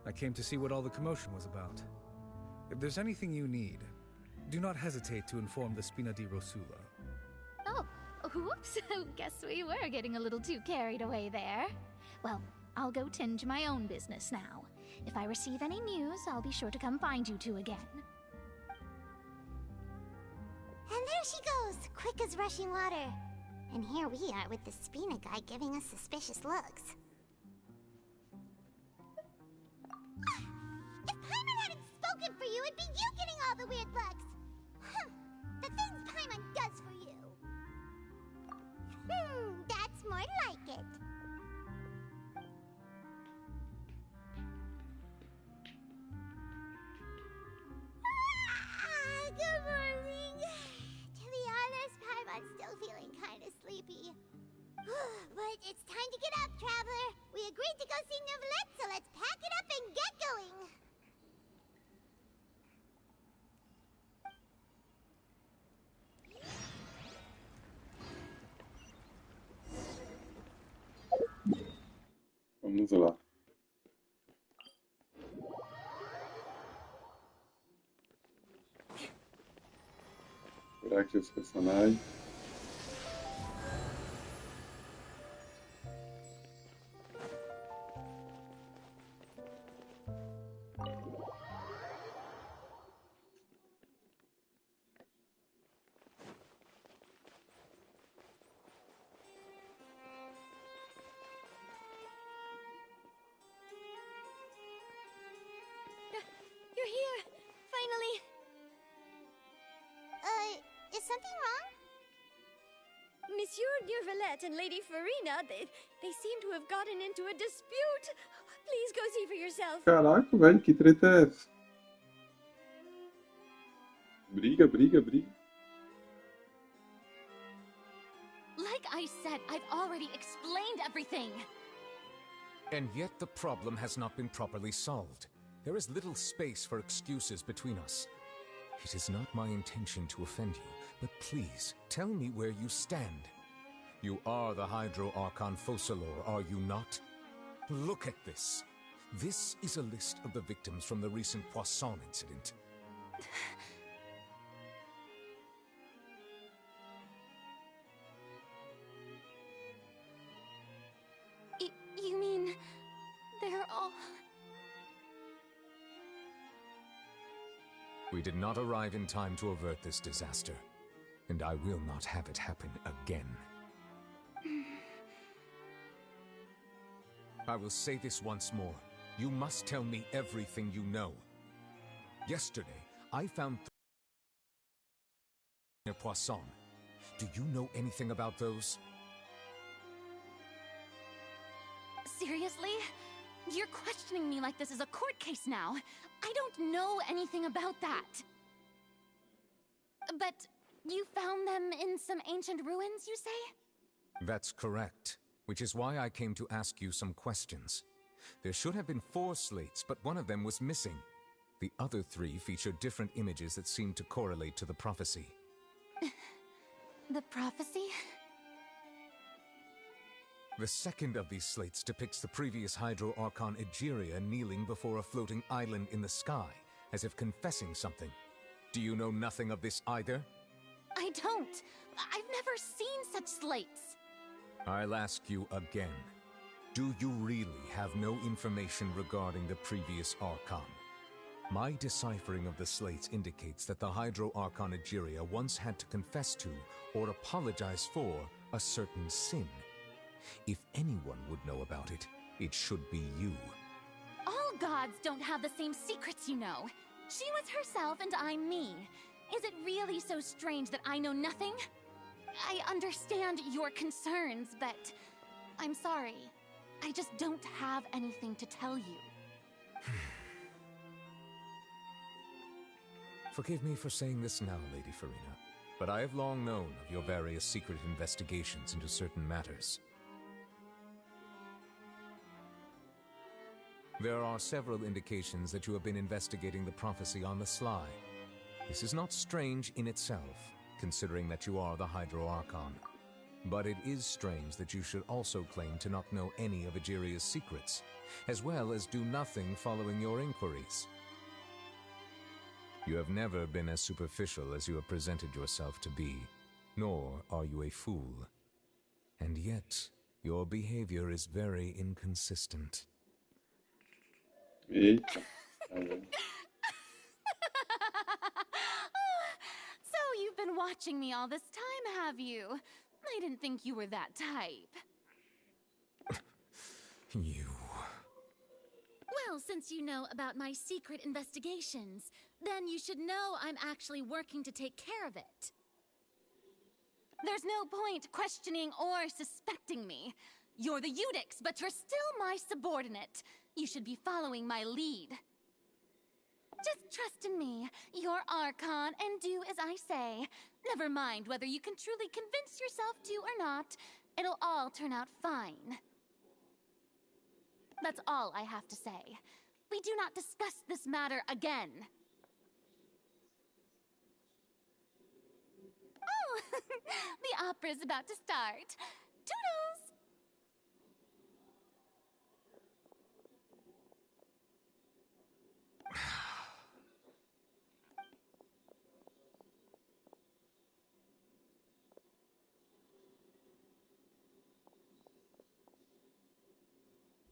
I came to see what all the commotion was about. If there's anything you need, do not hesitate to inform the Spina di Rosula. Oh, whoops. Guess we were getting a little too carried away there. Well, I'll go tend to my own business now. If I receive any news, I'll be sure to come find you two again. And there she goes, quick as rushing water. And here we are with the Spina guy giving us suspicious looks. If Paimon hadn't spoken for you, it'd be you getting all the weird looks. The things Paimon does for you. That's more like it. Good morning. To be honest, Paimon's still feeling kind of sleepy. But it's time to get up, traveler. We agreed to go see Neuvillette, so let's pack it up and get going. Vamos lá. Procurar aqui os personagens. You're here! Finally! Is something wrong? Monsieur Neuvillette and Lady Farina, they seem to have gotten into a dispute. Please go see for yourself. Caraca, velho, que treta é essa? Briga, briga, briga. Like I said, I've already explained everything. And yet the problem has not been properly solved. There is little space for excuses between us. It is not my intention to offend you, but please, tell me where you stand. You are the Hydro Archon Focalor, are you not? Look at this. This is a list of the victims from the recent Poisson incident. You mean... they're all... We did not arrive in time to avert this disaster, and I will not have it happen again. I will say this once more. You must tell me everything you know. Yesterday, I found near Poisson. Do you know anything about those? Seriously? You're questioning me like this is a court case now. I don't know anything about that. But you found them in some ancient ruins, you say? That's correct, which is why I came to ask you some questions. There should have been 4 slates, but one of them was missing. The other 3 feature different images that seem to correlate to the prophecy. The prophecy? The second of these slates depicts the previous Hydro Archon Egeria kneeling before a floating island in the sky, as if confessing something. Do you know nothing of this either? I don't. I've never seen such slates. I'll ask you again. Do you really have no information regarding the previous Archon? My deciphering of the slates indicates that the Hydro Archon Egeria once had to confess to, or apologize for, a certain sin. If anyone would know about it, it should be you. All gods don't have the same secrets, you know. She was herself and I'm me. Is it really so strange that I know nothing? I understand your concerns, but I'm sorry. I just don't have anything to tell you. Forgive me for saying this now, Lady Farina, but I have long known of your various secret investigations into certain matters. There are several indications that you have been investigating the prophecy on the sly. This is not strange in itself, considering that you are the Hydro Archon. But it is strange that you should also claim to not know any of Egeria's secrets, as well as do nothing following your inquiries. You have never been as superficial as you have presented yourself to be, nor are you a fool. And yet, your behavior is very inconsistent. Eita. So you've been watching me all this time, have you? I didn't think you were that type. You... Well, since you know about my secret investigations, then you should know I'm actually working to take care of it. There's no point questioning or suspecting me. You're the Eudix, but you're still my subordinate. You should be following my lead. Just trust in me. You're Archon, and do as I say. Never mind whether you can truly convince yourself to or not. It'll all turn out fine. That's all I have to say. We do not discuss this matter again. Oh, the opera's about to start. Toodles!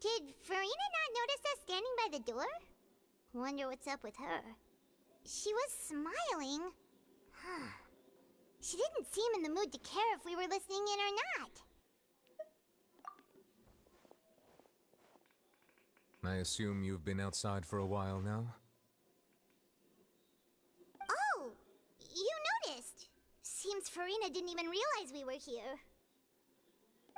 Did Farina not notice us standing by the door? Wonder what's up with her. She was smiling. She didn't seem in the mood to care if we were listening in or not. I assume you've been outside for a while now? Oh, you noticed. Seems Farina didn't even realize we were here.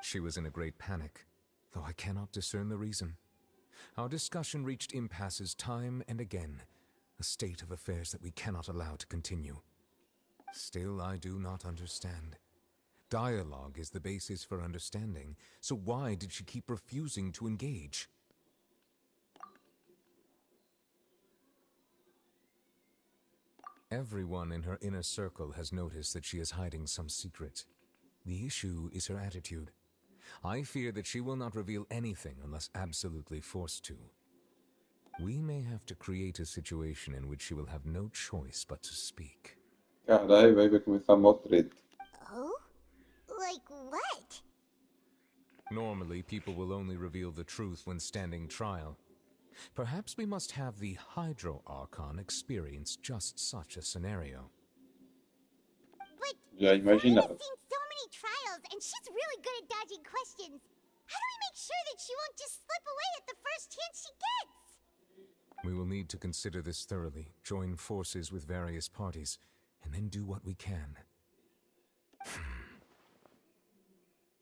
She was in a great panic, though I cannot discern the reason. Our discussion reached impasses time and again, a state of affairs that we cannot allow to continue. Still, I do not understand. Dialogue is the basis for understanding, so why did she keep refusing to engage? Everyone in her inner circle has noticed that she is hiding some secret. The issue is her attitude. I fear that she will not reveal anything unless absolutely forced to. We may have to create a situation in which she will have no choice but to speak. Caralho, vai começar mó treta. Oh? Like what? Normally, people will only reveal the truth when standing trial. Perhaps we must have the Hydro Archon experience just such a scenario. But Já Farina's imaginava. seen so many trials, and she's really good at dodging questions. How do we make sure that she won't just slip away at the first chance she gets? We will need to consider this thoroughly, join forces with various parties, and then do what we can.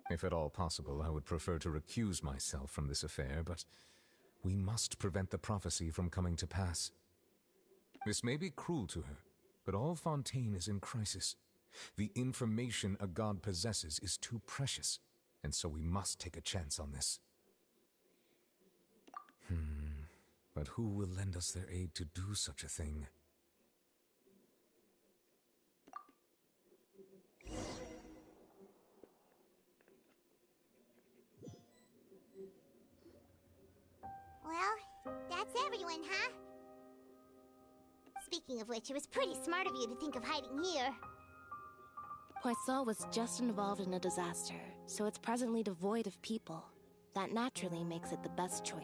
If at all possible, I would prefer to recuse myself from this affair, but We must prevent the prophecy from coming to pass. This may be cruel to her, but all Fontaine is in crisis. The information a god possesses is too precious, and so we must take a chance on this. But who will lend us their aid to do such a thing? Well, that's everyone, huh? Speaking of which, it was pretty smart of you to think of hiding here. Poisson was just involved in a disaster, so it's presently devoid of people. That naturally makes it the best choice.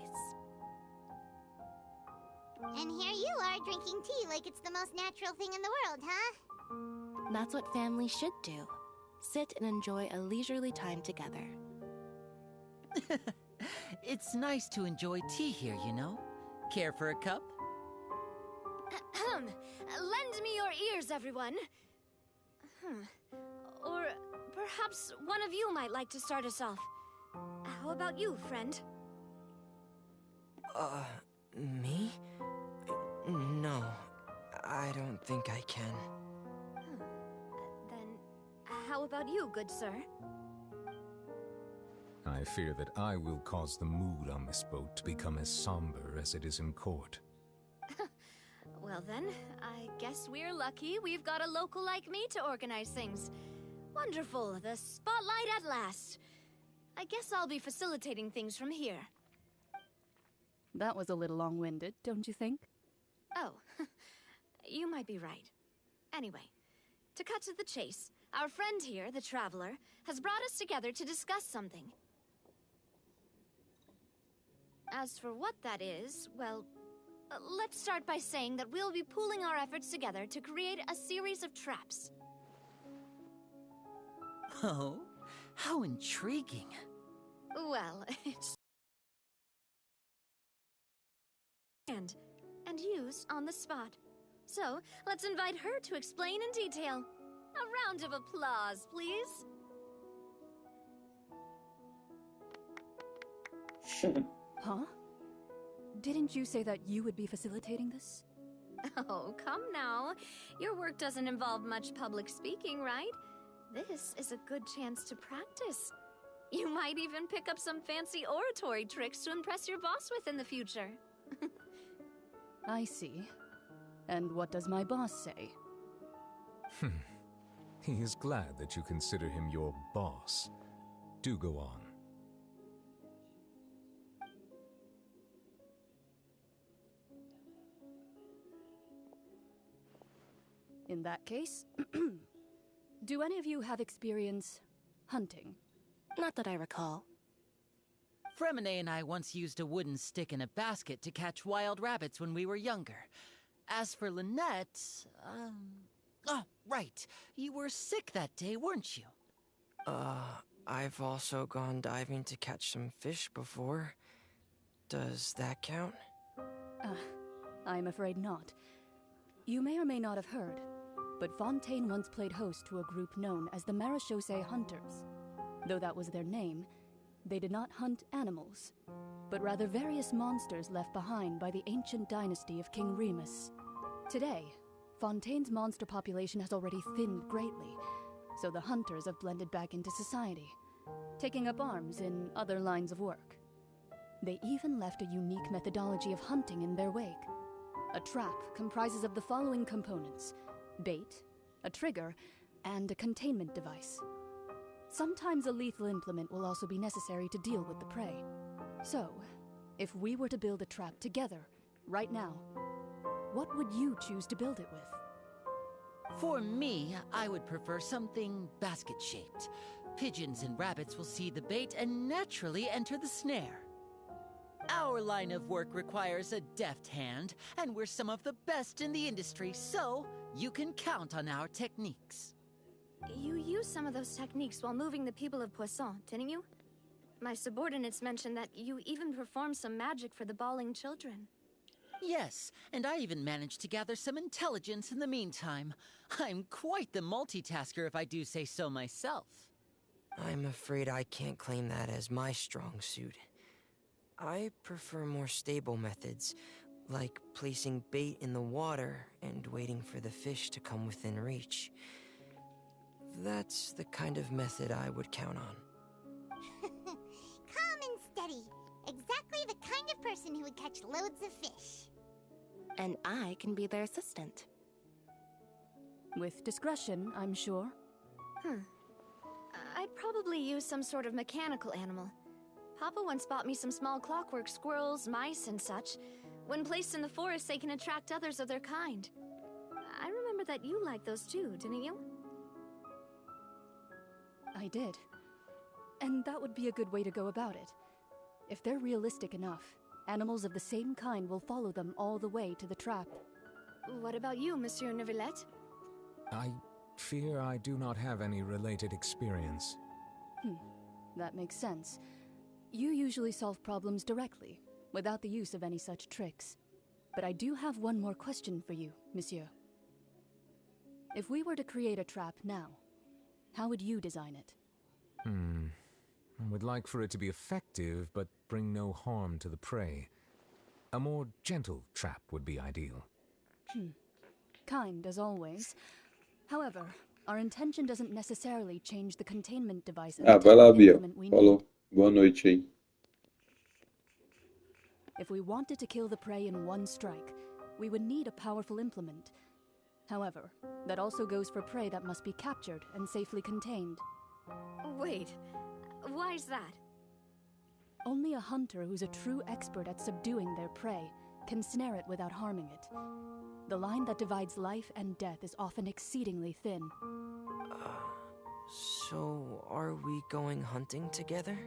And here you are drinking tea like it's the most natural thing in the world, huh? That's what families should do. Sit and enjoy a leisurely time together. It's nice to enjoy tea here, you know? Care for a cup? Lend me your ears, everyone. Or perhaps one of you might like to start us off. How about you, friend? Me? No, I don't think I can. Then, how about you, good sir? I fear that I will cause the mood on this boat to become as somber as it is in court. Well then, I guess we're lucky we've got a local like me to organize things. Wonderful, the spotlight at last. I guess I'll be facilitating things from here. That was a little long-winded, don't you think? Oh, you might be right. Anyway, to cut to the chase, our friend here, the Traveler, has brought us together to discuss something. As for what that is, well, let's start by saying that we'll be pooling our efforts together to create a series of traps. Oh, how intriguing. Well, it's... and used on the spot. So, let's invite her to explain in detail. A round of applause, please. Huh? Didn't you say that you would be facilitating this? Oh, come now. Your work doesn't involve much public speaking, right? This is a good chance to practice. You might even pick up some fancy oratory tricks to impress your boss with in the future. I see. And what does my boss say? He is glad that you consider him your boss. Do go on. In that case, do any of you have experience hunting? Not that I recall. Fremine and I once used a wooden stick in a basket to catch wild rabbits when we were younger. As for Lynette, oh, right. You were sick that day, weren't you? I've also gone diving to catch some fish before. Does that count? I'm afraid not. You may or may not have heard, but Fontaine once played host to a group known as the Marechaussee Hunters. Though that was their name, they did not hunt animals, but rather various monsters left behind by the ancient dynasty of King Remus. Today, Fontaine's monster population has already thinned greatly, so the hunters have blended back into society, taking up arms in other lines of work. They even left a unique methodology of hunting in their wake. A trap comprises of the following components: bait, a trigger, and a containment device. Sometimes a lethal implement will also be necessary to deal with the prey. So, if we were to build a trap together, right now, what would you choose to build it with? For me, I would prefer something basket-shaped. Pigeons and rabbits will see the bait and naturally enter the snare. Our line of work requires a deft hand, and we're some of the best in the industry, so you can count on our techniques. You used some of those techniques while moving the people of Poisson, didn't you? My subordinates mentioned that you even performed some magic for the bawling children. Yes, and I even managed to gather some intelligence in the meantime. I'm quite the multitasker if I do say so myself. I'm afraid I can't claim that as my strong suit. I prefer more stable methods, like placing bait in the water and waiting for the fish to come within reach. That's the kind of method I would count on. Calm and steady. Exactly the kind of person who would catch loads of fish. And I can be their assistant. With discretion, I'm sure. I'd probably use some sort of mechanical animal. Papa once bought me some small clockwork squirrels, mice, and such. When placed in the forest, they can attract others of their kind. I remember that you liked those too, didn't you? I did. And that would be a good way to go about it. If they're realistic enough, animals of the same kind will follow them all the way to the trap. What about you, Monsieur Neuvillette? I fear I do not have any related experience. That makes sense. You usually solve problems directly, without the use of any such tricks. But I do have one more question for you, Monsieur. If we were to create a trap now, how would you design it? I would like for it to be effective, but bring no harm to the prey. A more gentle trap would be ideal. Kind, as always. However, our intention doesn't necessarily change the containment device and vai lá, Bia. implement we Falou. need. Boa noite aí. If we wanted to kill the prey in one strike, we would need a powerful implement. However, that also goes for prey that must be captured and safely contained. Wait, why's that? Only a hunter who's a true expert at subduing their prey can snare it without harming it. The line that divides life and death is often exceedingly thin. So, are we going hunting together?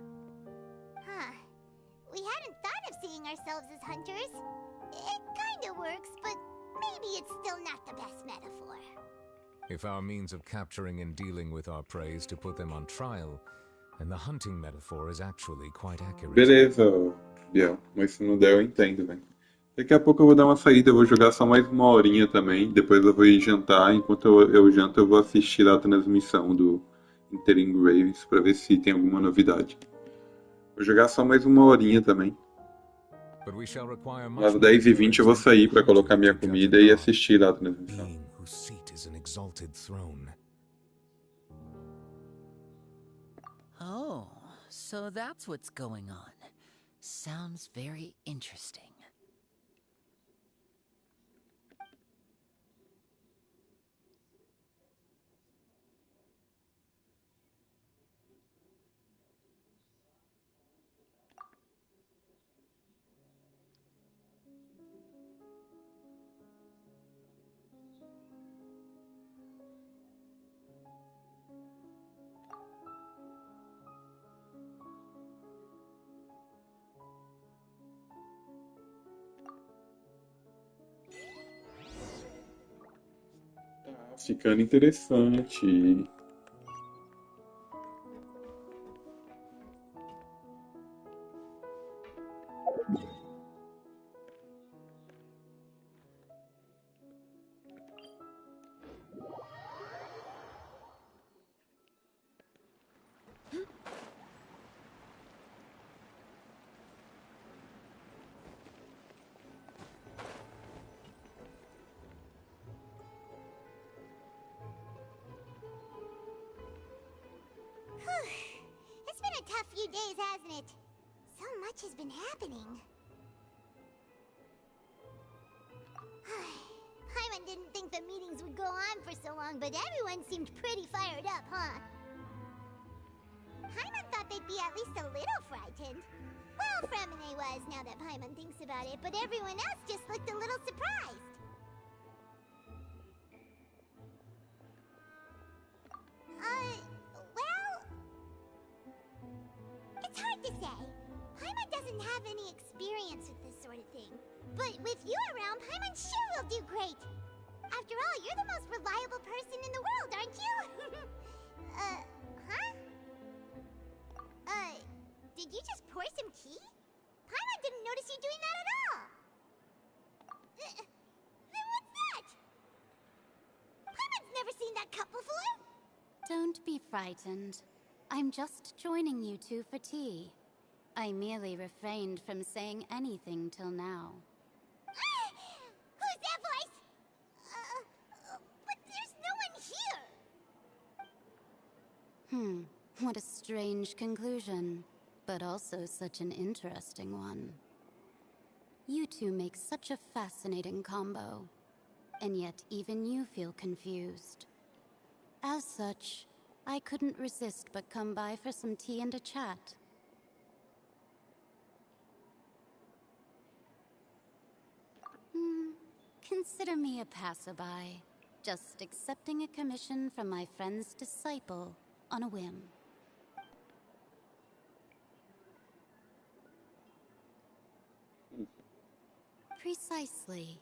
We hadn't thought of seeing ourselves as hunters. It kinda works, but maybe it's still not the best metaphor. If our means of capturing and dealing with our prey is to put them on trial, then the hunting metaphor is actually quite accurate. Beleza, Biel. Mas se não der, eu entendo, velho. Daqui a pouco eu vou dar uma saída, eu vou jogar só mais uma horinha também. Depois eu vou ir jantar. Enquanto eu janto, eu vou assistir a transmissão do Interim Graves pra ver se tem alguma novidade. Vou jogar só mais uma horinha também. Às 10h20 eu vou sair pra colocar minha comida e assistir a transmissão. Oh, so that's what's going on. Sounds very interesting. Tá ficando interessante. It's been a tough few days, hasn't it? So much has been happening. Paimon didn't think the meetings would go on for so long, but everyone seemed pretty fired up, huh? Paimon thought they'd be at least a little frightened. Well, Fremine was, now that Paimon thinks about it, but everyone else just looked a little surprised. Well... It's hard to say. Paimon doesn't have any experience with this sort of thing. But with you around, Paimon sure will do great. After all, you're the most reliable person in the world, aren't you? Did you just pour some tea? Paimon didn't notice you doing that at all. Then what's that? Paimon's never seen that cup before. Don't be frightened. I'm just joining you two for tea. I merely refrained from saying anything till now. Who's that voice? But there's no one here. What a strange conclusion, but also such an interesting one. You two make such a fascinating combo, and yet even you feel confused. As such, I couldn't resist but come by for some tea and a chat. Consider me a passerby, just accepting a commission from my friend's disciple on a whim. Precisely.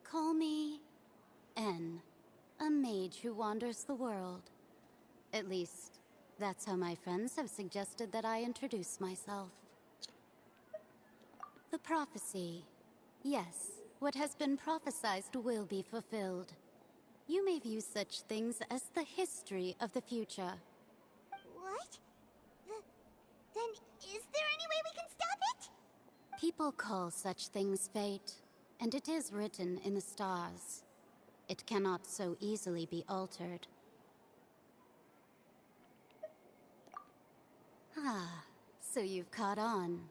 Call me N, a mage who wanders the world. At least, that's how my friends have suggested that I introduce myself. The prophecy. Yes, what has been prophesied will be fulfilled. You may view such things as the history of the future. What? Then is there any way we can stop it? People call such things fate, and it is written in the stars. It cannot so easily be altered. Ah, so you've caught on.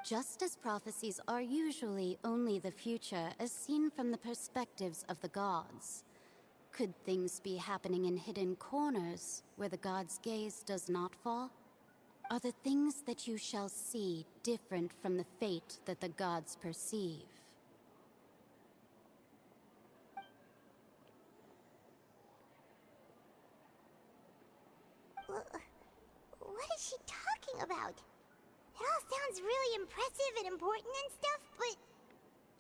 Just as prophecies are usually only the future as seen from the perspectives of the gods, could things be happening in hidden corners where the gods' gaze does not fall? Are the things that you shall see different from the fate that the gods perceive? What is she talking about? It all sounds really impressive and important and stuff, but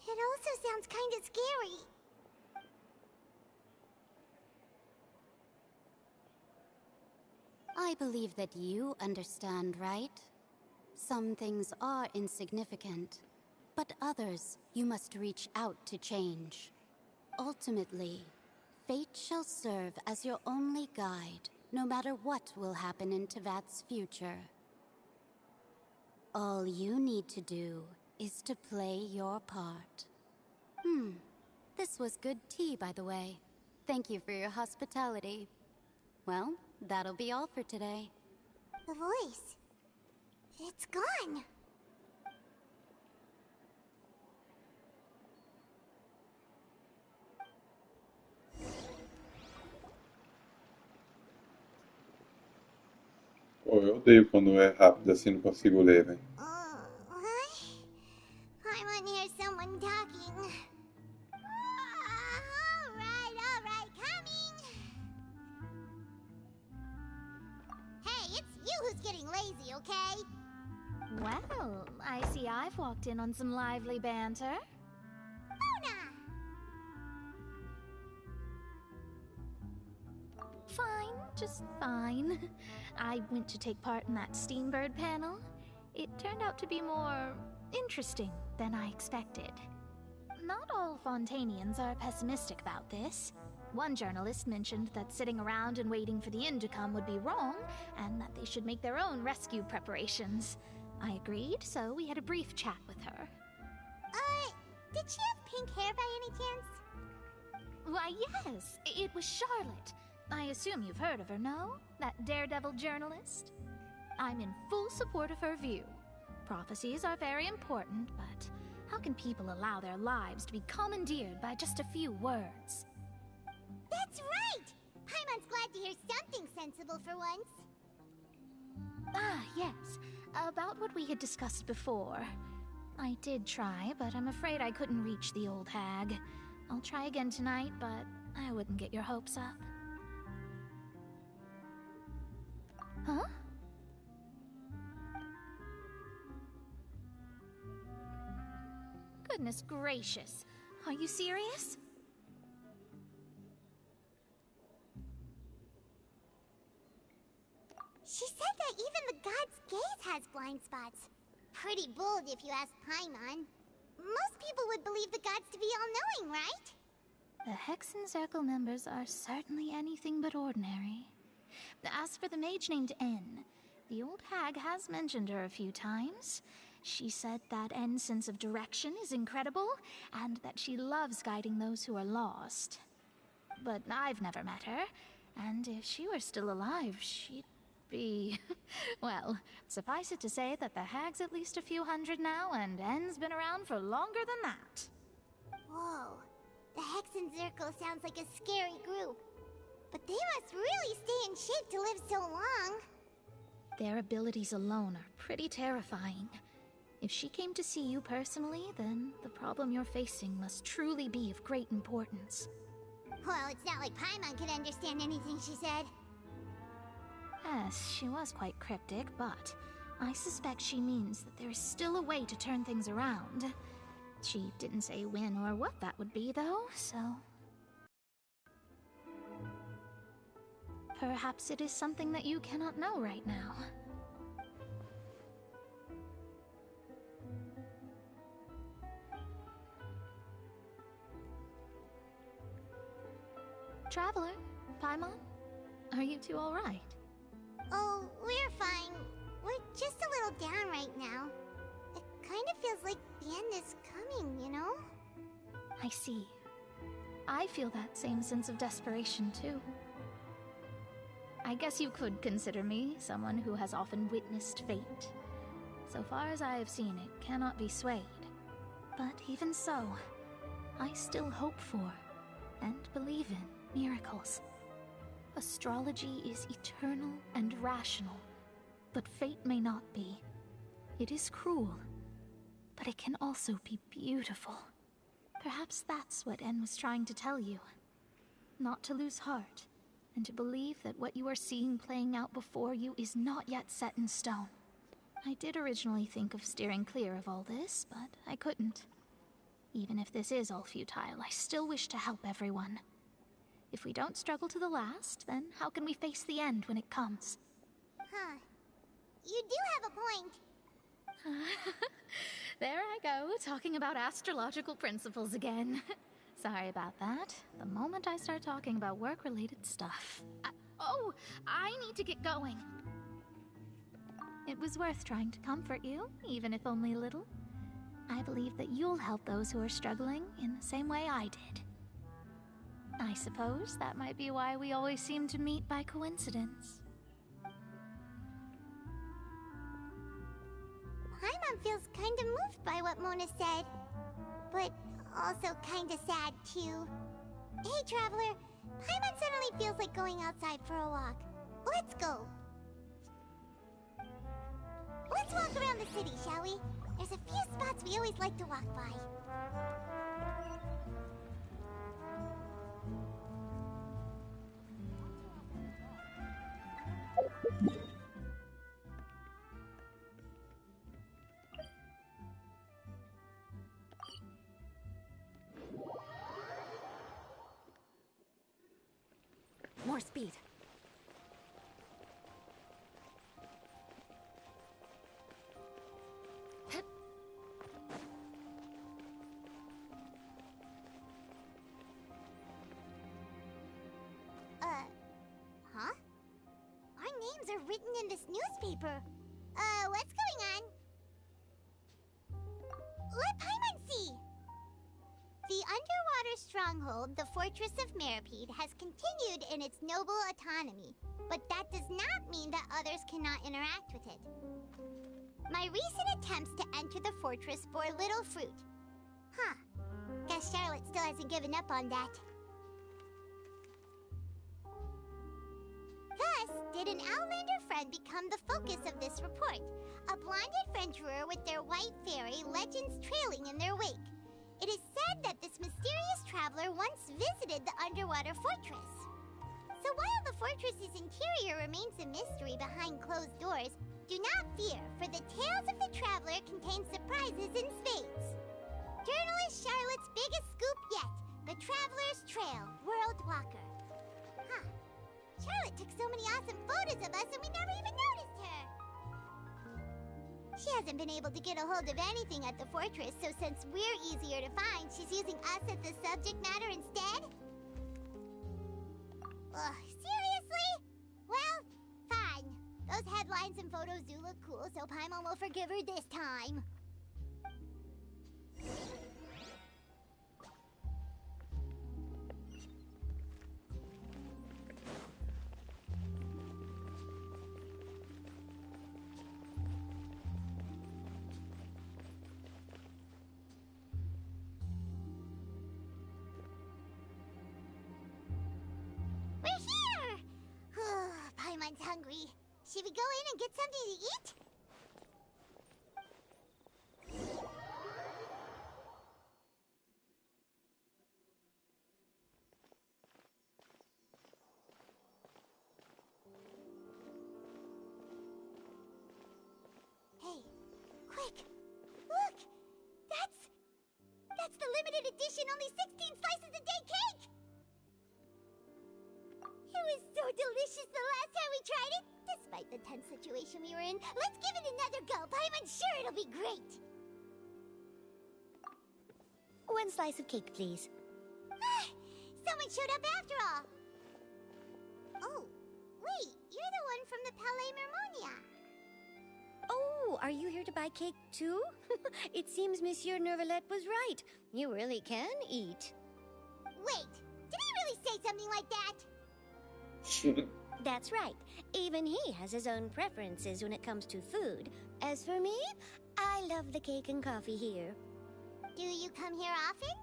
it also sounds kind of scary. I believe that you understand, right? Some things are insignificant, but others you must reach out to change. Ultimately, fate shall serve as your only guide, no matter what will happen in Tevat's future. All you need to do is to play your part. This was good tea, by the way. Thank you for your hospitality. Well, that'll be all for today. The voice. It's gone. Pô, eu odeio quando é rápido assim, não consigo ler, velho. I want to hear someone talking. All right, coming. Hey, it's you who's getting lazy, okay? Well, I see I've walked in on some lively banter. Luna! Fine, just fine. I went to take part in that Steambird panel. It turned out to be more interesting than I expected. Not all Fontainians are pessimistic about this. One journalist mentioned that sitting around and waiting for the end to come would be wrong, and that they should make their own rescue preparations. I agreed, so we had a brief chat with her. Did she have pink hair by any chance? Why, yes, it was Charlotte. I assume you've heard of her, no? That daredevil journalist? I'm in full support of her view. Prophecies are very important, but how can people allow their lives to be commandeered by just a few words? That's right! Paimon's glad to hear something sensible for once. Ah, yes. About what we had discussed before. I did try, but I'm afraid I couldn't reach the old hag. I'll try again tonight, but I wouldn't get your hopes up. Huh? Goodness gracious. Are you serious? She said that even the god's gaze has blind spots. Pretty bold if you ask Paimon. Most people would believe the gods to be all-knowing, right? The Hexen Circle members are certainly anything but ordinary. As for the mage named N, The old hag has mentioned her a few times. She said that N's sense of direction is incredible, and that she loves guiding those who are lost. But I've never met her, and if she were still alive, she'd be... well, suffice it to say that the hag's at least a few hundred now, and N's been around for longer than that. Whoa. The Hexen Circle sounds like a scary group. But they must really stay in shape to live so long. Their abilities alone are pretty terrifying. If she came to see you personally, then the problem you're facing must truly be of great importance. Well, it's not like Paimon could understand anything she said. Yes, she was quite cryptic, but I suspect she means that there is still a way to turn things around. She didn't say when or what that would be, though, so... perhaps it is something that you cannot know right now. Traveler, Paimon, are you two all right? Oh, we're fine. We're just a little down right now. It kind of feels like the end is coming, you know? I see. I feel that same sense of desperation, too. I guess you could consider me someone who has often witnessed fate. So far as I have seen, it cannot be swayed. But even so, I still hope for, and believe in, miracles. Astrology is eternal and rational, but fate may not be. It is cruel, but it can also be beautiful. Perhaps that's what N was trying to tell you. Not to lose heart, and to believe that what you are seeing playing out before you is not yet set in stone. I did originally think of steering clear of all this, but I couldn't. Even if this is all futile, I still wish to help everyone. If we don't struggle to the last, then how can we face the end when it comes? Huh. You do have a point. There I go, talking about astrological principles again. Sorry about that. The moment I start talking about work-related stuff... I need to get going. It was worth trying to comfort you, even if only a little. I believe that you'll help those who are struggling in the same way I did. I suppose that might be why we always seem to meet by coincidence. Paimon feels kinda moved by what Mona said. But also kinda sad, too. Hey, Traveler. Paimon suddenly feels like going outside for a walk. Let's go. Let's walk around the city, shall we? There's a few spots we always like to walk by. More speed. Huh? Our names are written in this newspaper. What's going on? Let Paimon see! The underwater stronghold, the Fortress of Meripede, has continued in its noble autonomy, but that does not mean that others cannot interact with it. My recent attempts to enter the fortress bore little fruit. Huh. Guess Charlotte still hasn't given up on that. Thus, did an Outlander friend become the focus of this report, a blonde adventurer with their white fairy legends trailing in their wake. It is said that this mysterious traveler once visited the underwater fortress. So while the fortress's interior remains a mystery behind closed doors, do not fear, for the tales of the traveler contain surprises in spades. Journalist Charlotte's biggest scoop yet, the Traveler's Trail, World Walker. Huh. Charlotte took so many awesome photos of us and we never even noticed her! She hasn't been able to get a hold of anything at the fortress, so since we're easier to find, she's using us as the subject matter instead? Ugh, seriously? Well, fine. Those headlines and photos do look cool, so Paimon will forgive her this time. We're here! Paimon's hungry. Should we go in and get something to eat? Hey, quick! Look! That's the limited edition only 16 slices a day cake! It was so delicious the last time we tried it! Despite the tense situation we were in, let's give it another go! I'm sure it'll be great! One slice of cake, please. Someone showed up after all! Oh, wait, you're the one from the Palais Mermonia. Oh, are you here to buy cake too? It seems Monsieur Nervalette was right. You really can eat. Wait, did he really say something like that? That's right. Even he has his own preferences when it comes to food. As for me, I love the cake and coffee here. Do you come here often?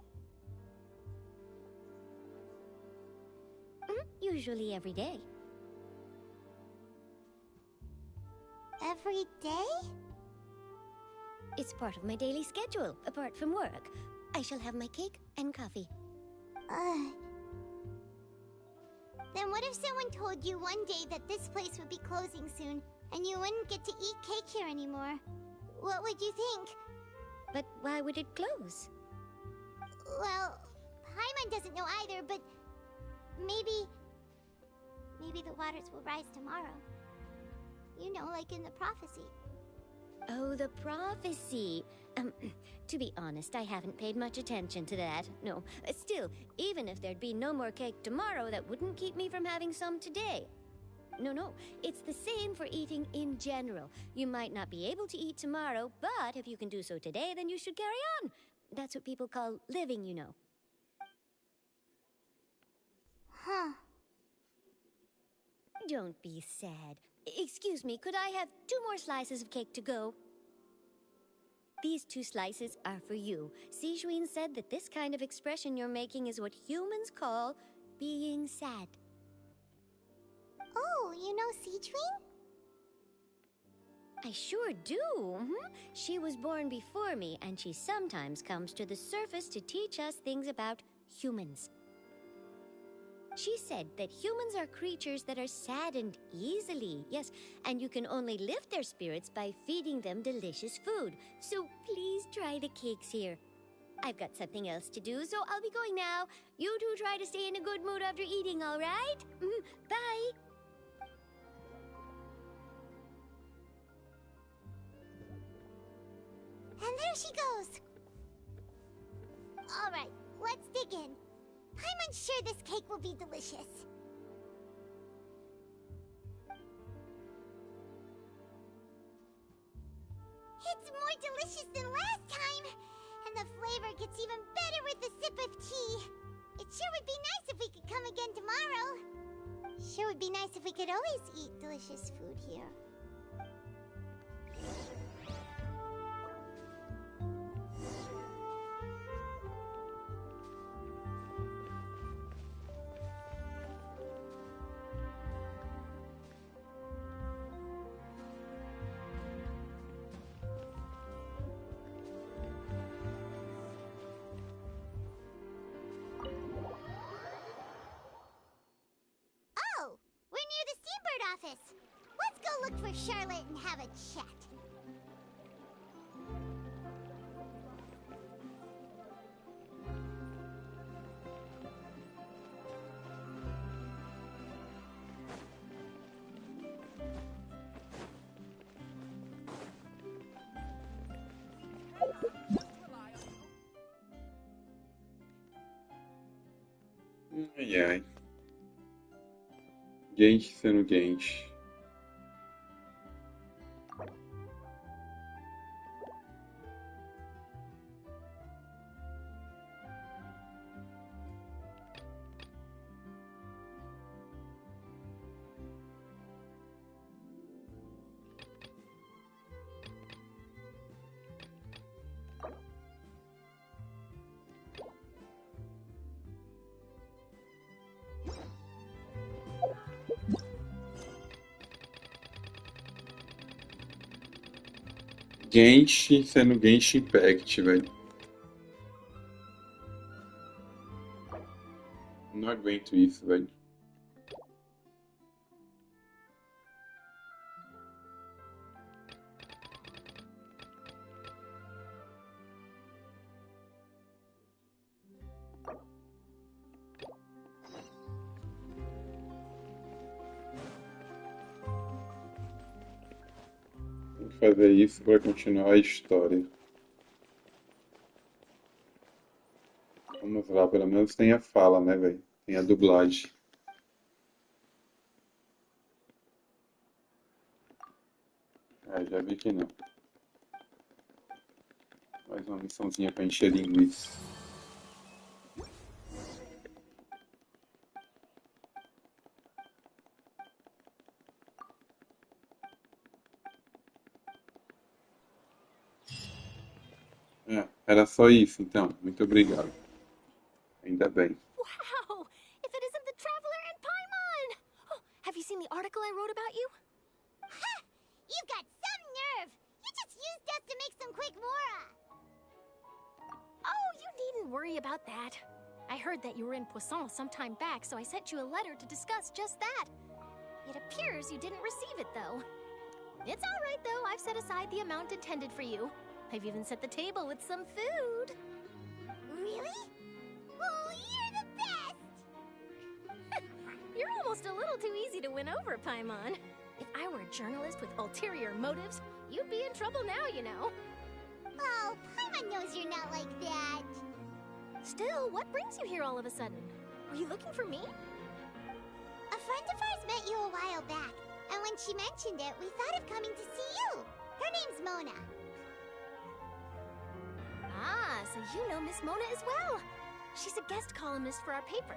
Usually every day. Every day? It's part of my daily schedule, apart from work. I shall have my cake and coffee. Then what if someone told you one day that this place would be closing soon, and you wouldn't get to eat cake here anymore? What would you think? But why would it close? Well, Paimon doesn't know either, but maybe the waters will rise tomorrow. You know, like in the prophecy. Oh, the prophecy. To be honest, I haven't paid much attention to that. No, still, even if there'd be no more cake tomorrow, that wouldn't keep me from having some today. No, it's the same for eating in general. You might not be able to eat tomorrow, but if you can do so today, then you should carry on. That's what people call living, you know. Huh. Don't be sad. Excuse me, could I have 2 more slices of cake to go? These 2 slices are for you. Sijuin said that this kind of expression you're making is what humans call being sad. Oh, you know Sijuin? I sure do. She was born before me, and she sometimes comes to the surface to teach us things about humans. She said that humans are creatures that are saddened easily, yes, and you can only lift their spirits by feeding them delicious food. So please try the cakes here. I've got something else to do, so I'll be going now. You two try to stay in a good mood after eating, all right? Bye. And there she goes. All right, let's dig in. I'm sure this cake will be delicious. It's more delicious than last time, and the flavor gets even better with a sip of tea. It sure would be nice if we could come again tomorrow. Sure would be nice if we could always eat delicious food here. Office. Let's go look for Charlotte and have a chat. Ai ai. Genshi sendo Genshi. Genshin sendo Genshin Impact, velho. Não aguento isso, velho. Tem que fazer isso para continuar a história. Vamos lá, pelo menos tem a fala, né, velho? Tem a dublagem. Já vi que não. Mais uma missãozinha pra encher linguiça. Era só isso, então. Muito obrigado. Ainda bem. Wow! If it isn't the Traveler and Paimon! Oh, have you seen the article I wrote about you? Ha! You've got some nerve! You just used us to make some quick mora! Oh, you needn't worry about that. I heard that you were in Poisson some time back, so I sent you a letter to discuss just that. It appears you didn't receive it, though. It's all right, though. I've set aside the amount intended for you. I've even set the table with some food. Really? Oh, you're the best! You're almost a little too easy to win over, Paimon. If I were a journalist with ulterior motives, you'd be in trouble now, you know. Oh, Paimon knows you're not like that. Still, what brings you here all of a sudden? Were you looking for me? A friend of ours met you a while back, and when she mentioned it, we thought of coming to see you. Her name's Mona. Ah, so you know Miss Mona as well. She's a guest columnist for our paper.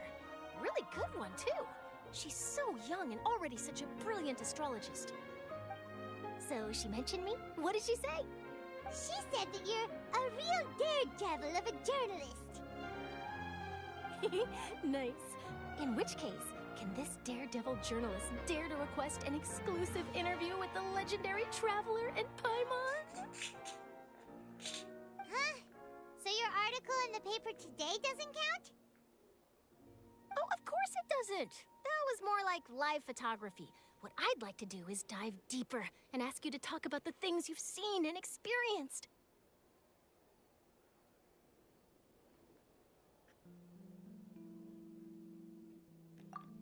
Really good one, too. She's so young and already such a brilliant astrologist. So she mentioned me? What did she say? She said that you're a real daredevil of a journalist. Nice. In which case, can this daredevil journalist dare to request an exclusive interview with the legendary Traveler and Paimon? Huh? So your article in the paper today doesn't count? Oh, of course it doesn't. That was more like live photography. What I'd like to do is dive deeper and ask you to talk about the things you've seen and experienced.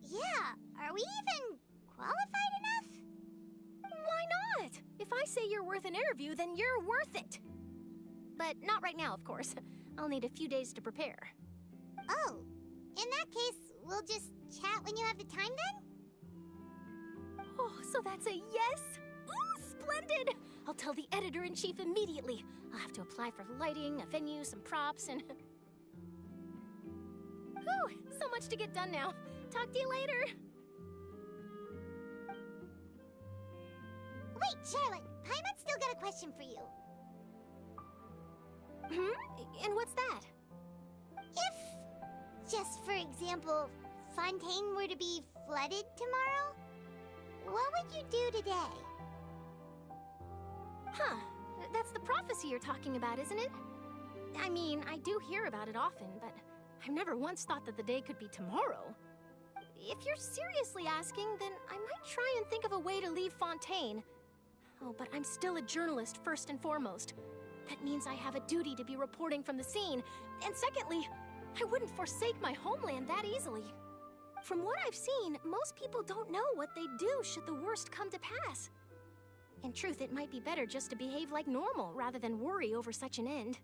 Yeah, are we even qualified enough? Why not? If I say you're worth an interview, then you're worth it. But not right now, of course. I'll need a few days to prepare. Oh, in that case, we'll just chat when you have the time then? Oh, so that's a yes? Ooh, splendid! I'll tell the editor-in-chief immediately. I'll have to apply for lighting, a venue, some props, and... Whew, so much to get done now. Talk to you later. Wait, Charlotte. Paimon's still got a question for you. And what's that? If, just for example, Fontaine were to be flooded tomorrow, what would you do today? Huh. That's the prophecy you're talking about, isn't it? I mean, I do hear about it often, but I've never once thought that the day could be tomorrow. If you're seriously asking, then I might try and think of a way to leave Fontaine. Oh, but I'm still a journalist first and foremost. That means I have a duty to be reporting from the scene. And secondly, I wouldn't forsake my homeland that easily. From what I've seen, most people don't know what they'd do should the worst come to pass. In truth, it might be better just to behave like normal rather than worry over such an end.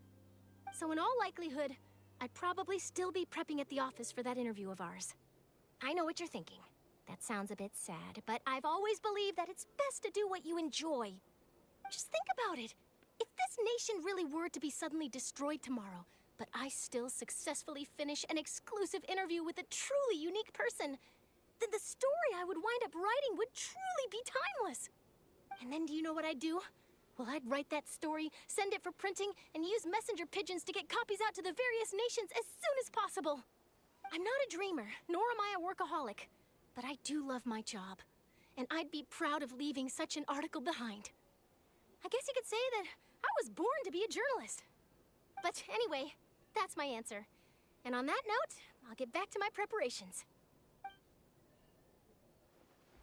So in all likelihood, I'd probably still be prepping at the office for that interview of ours. I know what you're thinking. That sounds a bit sad, but I've always believed that it's best to do what you enjoy. Just think about it. If this nation really were to be suddenly destroyed tomorrow, but I still successfully finish an exclusive interview with a truly unique person, then the story I would wind up writing would truly be timeless. And then do you know what I'd do? Well, I'd write that story, send it for printing, and use messenger pigeons to get copies out to the various nations as soon as possible. I'm not a dreamer, nor am I a workaholic, but I do love my job, and I'd be proud of leaving such an article behind. I guess you could say that I was born to be a journalist. But anyway, that's my answer. And on that note, I'll get back to my preparations.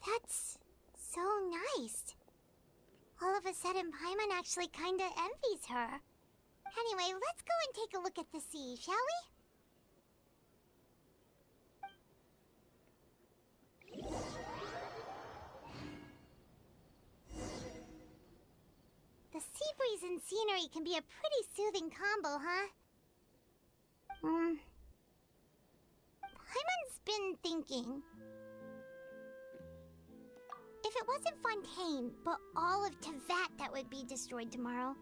That's so nice. All of a sudden, Paimon actually kinda envies her. Anyway, let's go and take a look at the sea, shall we? The sea breeze and scenery can be a pretty soothing combo, huh? Paimon's been thinking. If it wasn't Fontaine, but all of Tevat that would be destroyed tomorrow,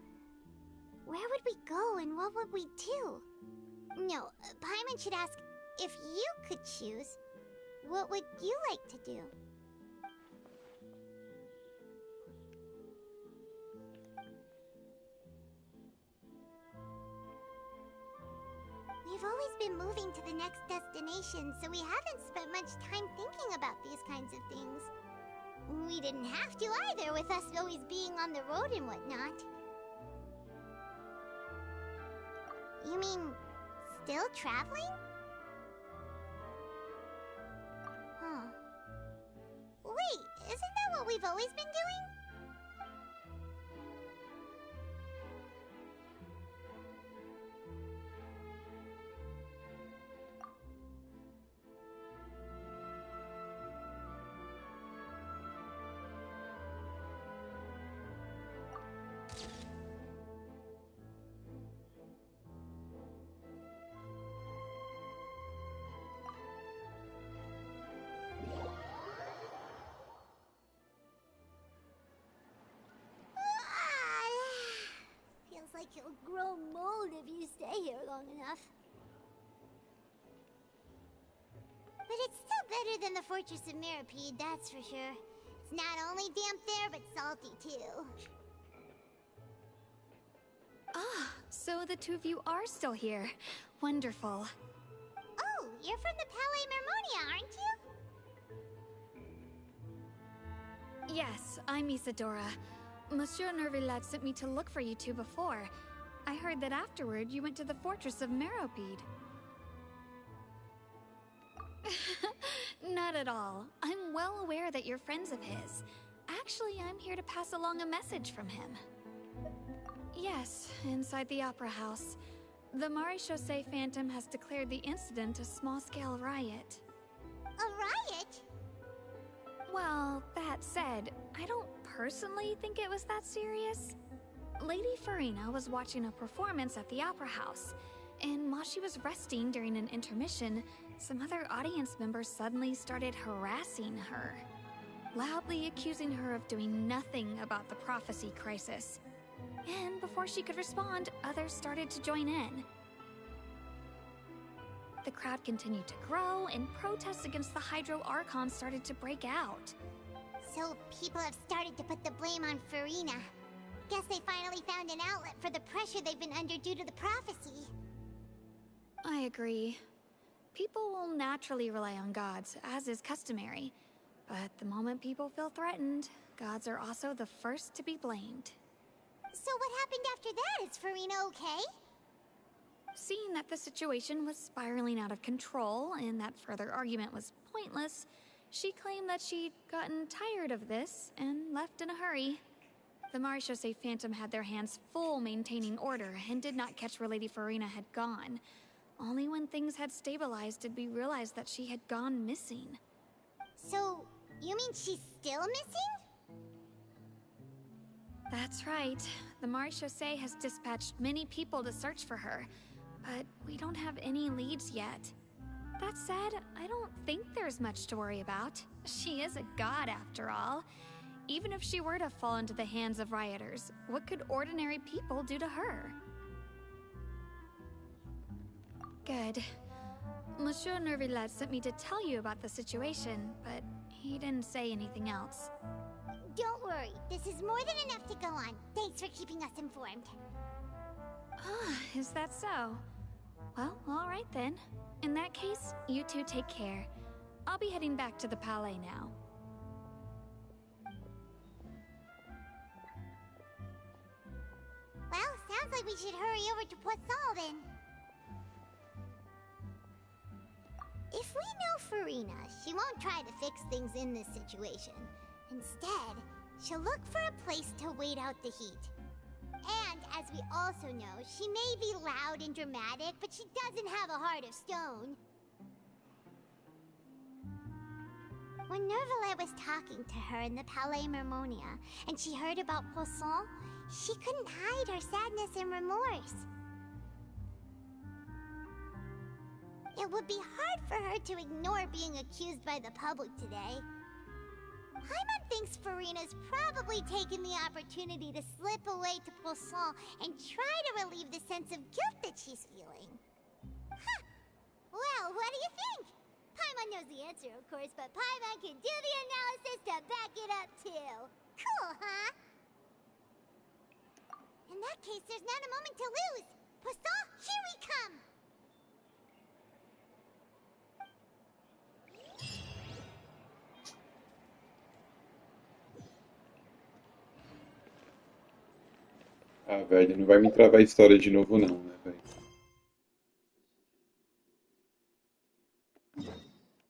where would we go and what would we do? No, Paimon should ask, if you could choose, what would you like to do? We've always been moving to the next destination, so we haven't spent much time thinking about these kinds of things. We didn't have to either, with us always being on the road and whatnot. You mean, still traveling? Huh. Wait, isn't that what we've always been doing? Like you'll grow mold if you stay here long enough. But it's still better than the Fortress of Mirapede, that's for sure. It's not only damp there, but salty too. Ah, so the two of you are still here. Wonderful. Oh, you're from the Palais Mermonia, aren't you? Yes, I'm Isadora. Monsieur Nervillat sent me to look for you two before. I heard that afterward you went to the Fortress of Meropide. Not at all. I'm well aware that you're friends of his. Actually, I'm here to pass along a message from him. Yes, inside the Opera House. The Maréchaussée Phantom has declared the incident a small-scale riot. A riot? Well, that said, I don't personally think it was that serious. Lady Farina was watching a performance at the Opera House, and while she was resting during an intermission, some other audience members suddenly started harassing her, loudly accusing her of doing nothing about the prophecy crisis. And before she could respond, others started to join in. The crowd continued to grow, and protests against the Hydro Archon started to break out. So people have started to put the blame on Farina. Guess they finally found an outlet for the pressure they've been under due to the prophecy. I agree. People will naturally rely on gods, as is customary. But the moment people feel threatened, gods are also the first to be blamed. So what happened after that? Is Farina okay? Seeing that the situation was spiraling out of control and that further argument was pointless, she claimed that she'd gotten tired of this and left in a hurry. The Maréchaussée Phantom had their hands full maintaining order and did not catch where Lady Farina had gone. Only when things had stabilized did we realize that she had gone missing. So, you mean she's still missing? That's right. The Maréchaussée has dispatched many people to search for her, but we don't have any leads yet. That said, I don't think there's much to worry about. She is a god after all. Even if she were to fall into the hands of rioters, what could ordinary people do to her? Good. Monsieur Nervillat sent me to tell you about the situation, but he didn't say anything else. Don't worry, this is more than enough to go on. Thanks for keeping us informed. Ah, is that so? Well, all right then. In that case, you two take care. I'll be heading back to the Palais now. like we should hurry over to Poisson then. If we know Farina, she won't try to fix things in this situation. Instead, she'll look for a place to wait out the heat. And, as we also know, she may be loud and dramatic, but she doesn't have a heart of stone. When Nervalet was talking to her in the Palais Mermonia, and she heard about Poisson, she couldn't hide her sadness and remorse. It would be hard for her to ignore being accused by the public today. Paimon thinks Farina's probably taken the opportunity to slip away to Poisson and try to relieve the sense of guilt that she's feeling. Huh! Well, what do you think? Paimon knows the answer, of course, but Paimon can do the analysis to back it up, too. Cool, huh? In that case, there's not a moment to lose. Poisson, here we come! Ah, velho, não vai me travar a história de novo não, né, velho?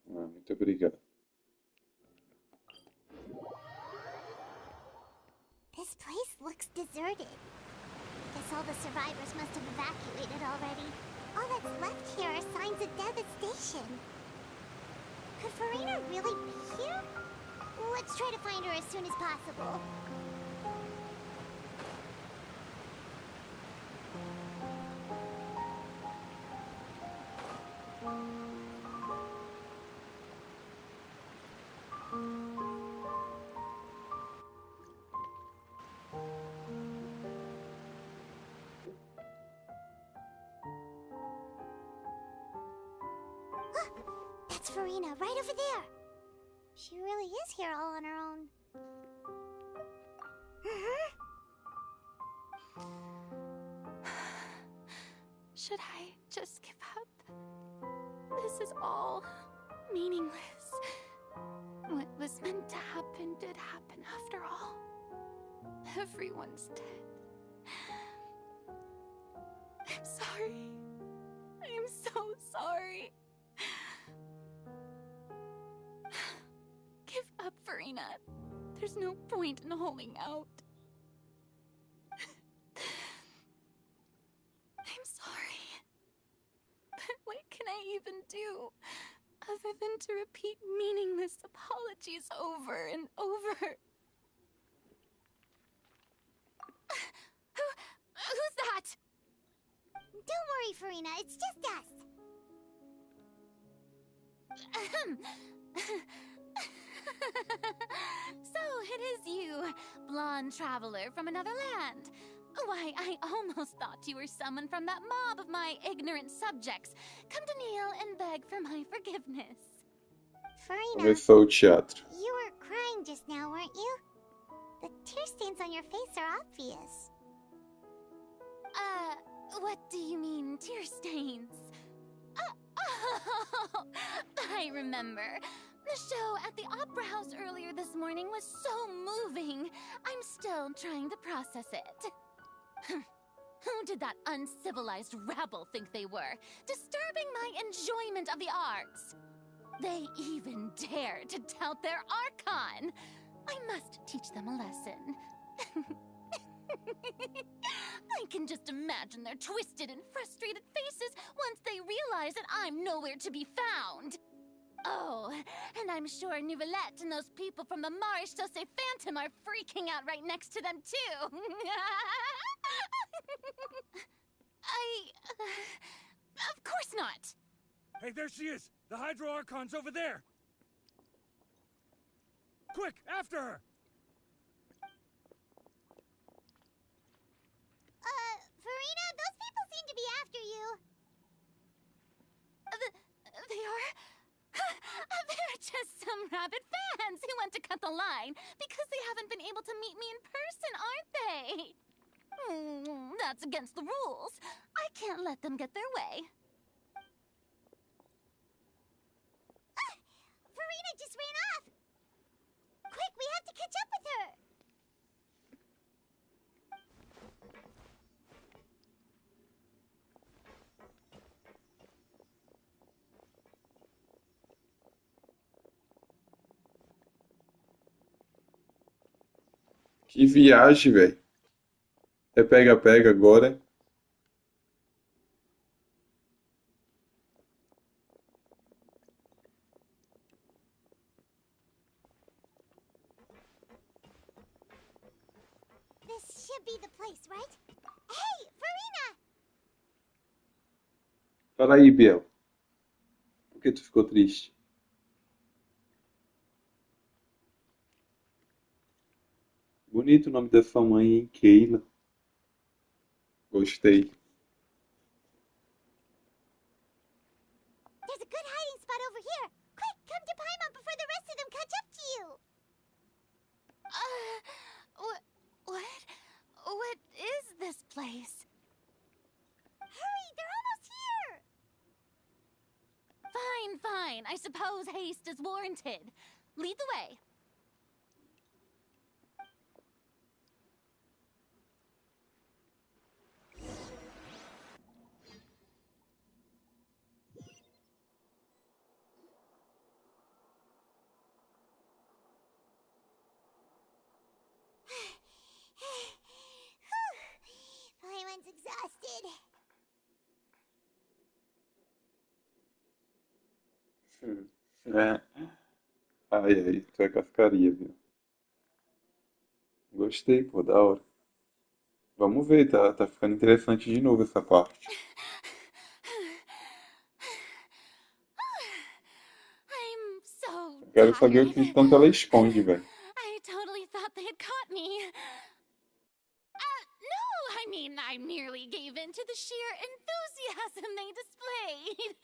Ah, muito obrigado. This place looks deserted. Guess all the survivors must have evacuated already. All that's left here are signs of devastation. Could Farina really be here? Let's try to find her as soon as possible. That's Farina, right over there. She really is here all on her own. Should I just give up? This is all meaningless. What was meant to happen did happen after all. Everyone's dead. I'm sorry. I'm so sorry. Give up, Farina. There's no point in holding out. I'm sorry. But what can I even do other than to repeat meaningless apologies over and over? Who's that? Don't worry, Farina. It's just us. So it is you, blonde traveler from another land. Why, I almost thought you were someone from that mob of my ignorant subjects. Come to kneel and beg for my forgiveness. Farina, Começou o teatro. you were crying just now, weren't you? The tear stains on your face are obvious. What do you mean, tear stains? Oh, I remember. The show at the Opera House earlier this morning was so moving. I'm still trying to process it. Who did that uncivilized rabble think they were, disturbing my enjoyment of the arts? They even dare to tout their Archon. I must teach them a lesson. I can just imagine their twisted and frustrated faces once they realize that I'm nowhere to be found. Oh, and I'm sure Nouvellette and those people from the Maréchaussée Phantom are freaking out right next to them, too. Of course not. Hey, there she is! The Hydro Archon's over there! Quick, after her! Farina, those people seem to be after you. They are... They're just some rabid fans who want to cut the line because they haven't been able to meet me in person, aren't they? That's against the rules. I can't let them get their way. Farina just ran off. Quick, we have to catch up with her. Que viagem, velho. É pega-pega agora. This should be the place, right? Hey, Farina! Fala aí, Biel. Por que tu ficou triste? Bonito o nome da sua mãe, hein? Keila. Gostei. There's a good hiding spot over here. Quick, come to Paimon before the rest of them catch up to you. What is this place? Hurry, they're almost here. Fine. I suppose haste is warranted. Lead the way. Paimon's exhausted. É. Ai, tu é cascaria, viu? Gostei, pô, da hora. Vamos ver, tá ficando interessante de novo essa parte. I'm so Eu quero saber o tired. que tanto ela esconde, velho. I totally thought they had caught me. No, I mean, I merely gave in to the sheer enthusiasm they displayed.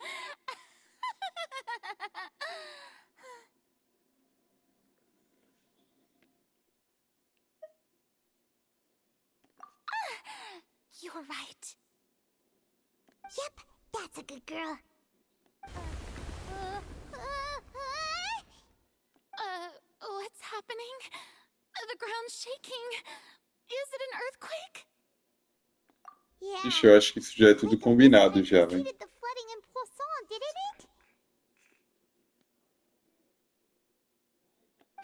You're right. Yep, that's a good girl. What's happening? The ground's shaking. Is it an earthquake? Ixi, eu acho que isso já é tudo combinado já, velho. The flooding in Poisson, didn't it?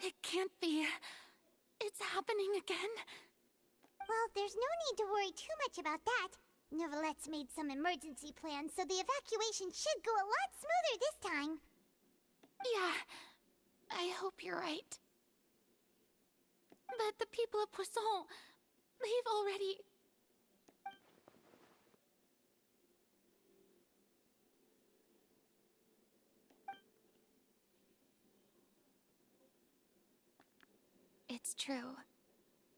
It can't be. It's happening again. Well, there's no need to worry too much about that. Novelette's made some emergency plans, so the evacuation should go a lot smoother this time. Yeah, I hope you're right. But the people of Poisson, they've already... It's true.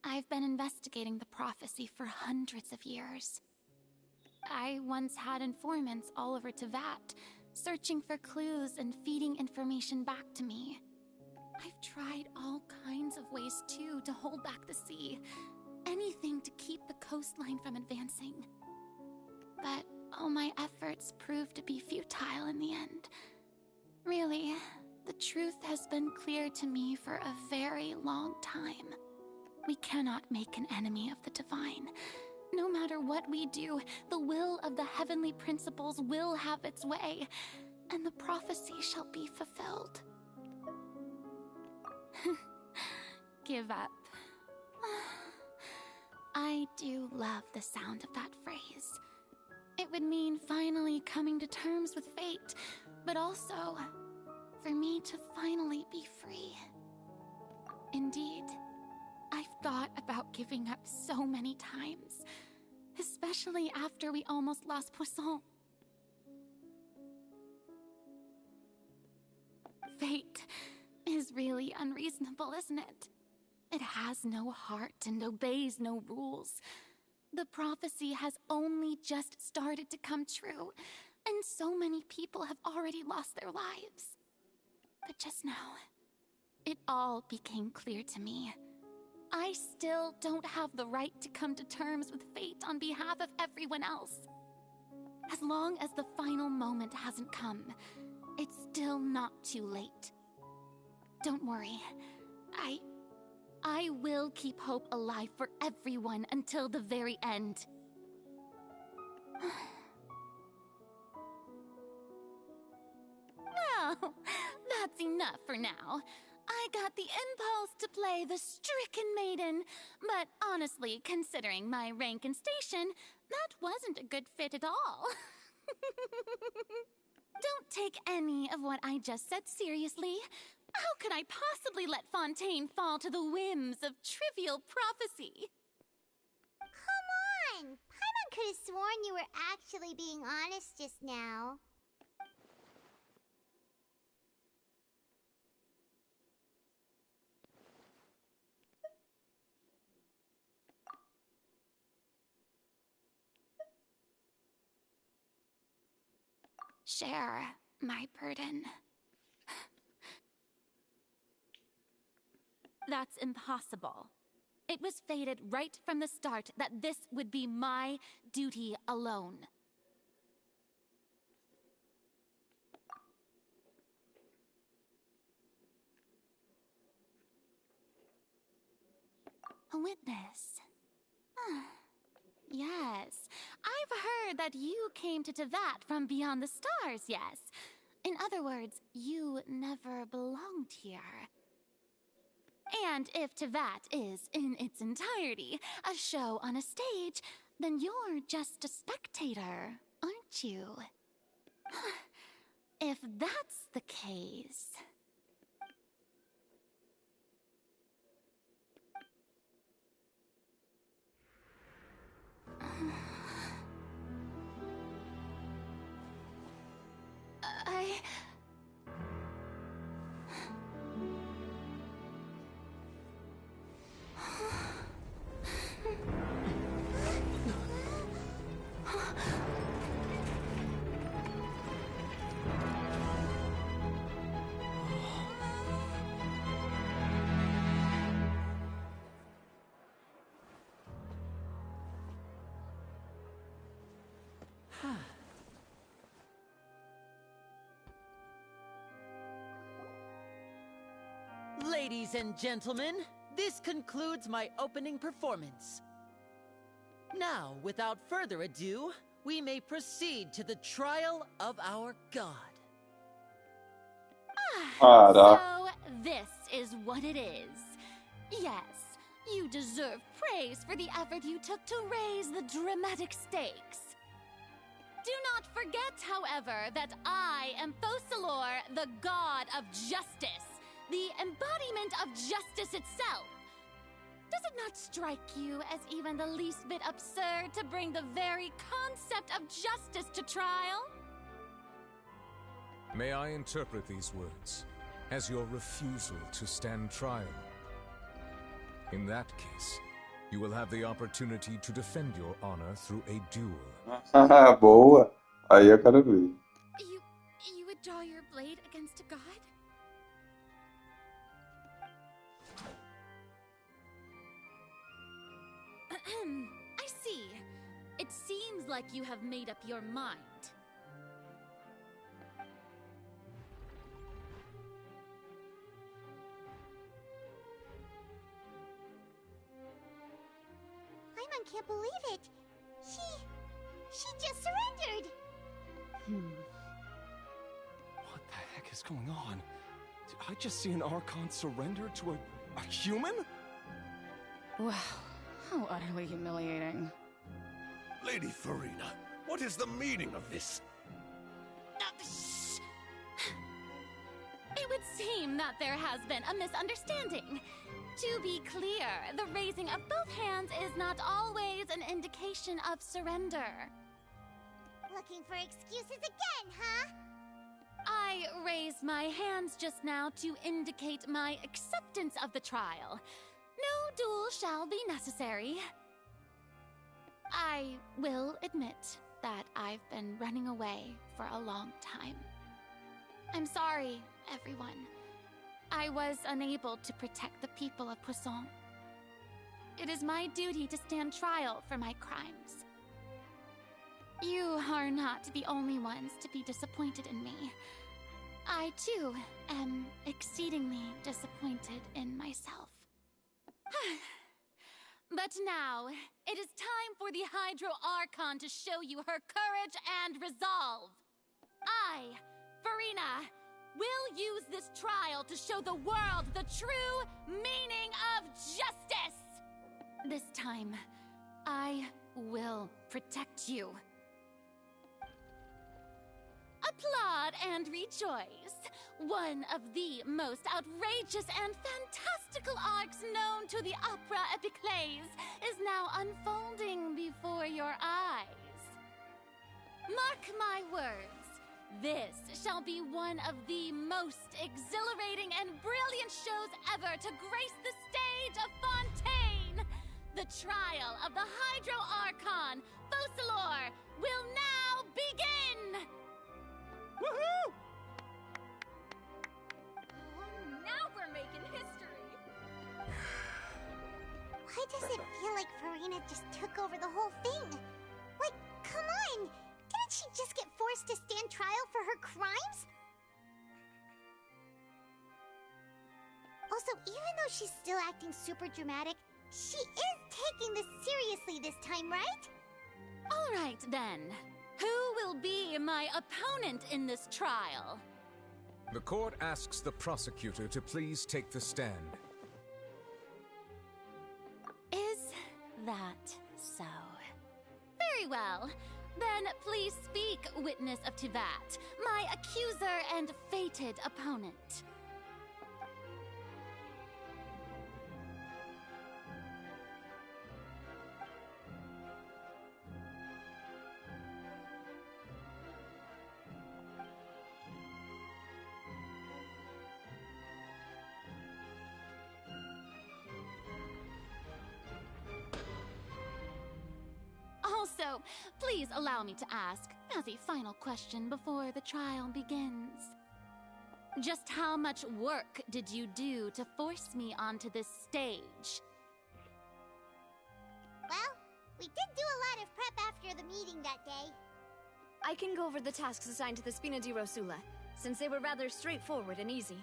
I've been investigating the prophecy for hundreds of years. I once had informants all over Tevat, searching for clues and feeding information back to me. I've tried all kinds of ways, too, to hold back the sea. Anything to keep the coastline from advancing. But all my efforts proved to be futile in the end. Really, the truth has been clear to me for a very long time. We cannot make an enemy of the divine. No matter what we do, the will of the heavenly principles will have its way, and the prophecy shall be fulfilled. Give up. I do love the sound of that phrase. It would mean finally coming to terms with fate, but also for me to finally be free. Indeed, I've thought about giving up so many times, especially after we almost lost Poisson. Fate is really unreasonable, isn't it? It has no heart and obeys no rules. The prophecy has only just started to come true, and so many people have already lost their lives. But just now, it all became clear to me. I still don't have the right to come to terms with fate on behalf of everyone else. As long as the final moment hasn't come, it's still not too late. Don't worry. I will keep hope alive for everyone until the very end. Well, that's enough for now. I got the impulse to play the stricken maiden, but honestly, considering my rank and station, that wasn't a good fit at all. Don't take any of what I just said seriously. How could I possibly let Fontaine fall to the whims of trivial prophecy? Come on! Paimon could have sworn you were actually being honest just now. Share my burden. That's impossible. It was fated right from the start that this would be my duty alone. A witness. Yes, I've heard that you came to Tevat from beyond the stars, yes. In other words, you never belonged here. And if Tevat is, in its entirety, a show on a stage, then you're just a spectator, aren't you? If that's the case... Ladies and gentlemen, this concludes my opening performance. Now, without further ado, we may proceed to the trial of our god. So, this is what it is. Yes, you deserve praise for the effort you took to raise the dramatic stakes. Do not forget, however, that I am Focalor, the god of justice, the embodiment of justice itself. Does it not strike you as even the least bit absurd to bring the very concept of justice to trial? May I interpret these words as your refusal to stand trial? In that case, you will have the opportunity to defend your honor through a duel. Boa. Aí eu quero ver. You would draw your blade against a god? I see. It seems like you have made up your mind. Paimon can't believe it. She just surrendered. What the heck is going on? Did I just see an Archon surrender to a human? Wow, how utterly humiliating. Lady Farina, what is the meaning of this? It would seem that there has been a misunderstanding. To be clear, the raising of both hands is not always an indication of surrender. Looking for excuses again, huh? I raised my hands just now to indicate my acceptance of the trial. No duel shall be necessary. I will admit that I've been running away for a long time. I'm sorry, everyone. I was unable to protect the people of Poisson. It is my duty to stand trial for my crimes. You are not the only ones to be disappointed in me. I, too, am exceedingly disappointed in myself. But now, it is time for the Hydro Archon to show you her courage and resolve. I, Farina, We'll use this trial to show the world the true meaning of justice! This time, I will protect you. Applaud and rejoice. One of the most outrageous and fantastical arcs known to the opera epiclese is now unfolding before your eyes. Mark my words, this shall be one of the most exhilarating and brilliant shows ever to grace the stage of Fontaine. The trial of the Hydro Archon, Focalor, will now begin! Woohoo! Now we're making history! Why does it feel like Farina just took over the whole thing? Like, come on! Didn't she just get forced to stand trial for her crimes? Also, even though she's still acting super dramatic, she is taking this seriously this time, right? All right, then. Who will be my opponent in this trial? The court asks the prosecutor to please take the stand. Is that so? Very well. Then please speak, witness of Tivat, my accuser and fated opponent. Also, please allow me to ask, as a final question before the trial begins. Just how much work did you do to force me onto this stage? Well, we did do a lot of prep after the meeting that day. I can go over the tasks assigned to the Spina di Rosula, since they were rather straightforward and easy.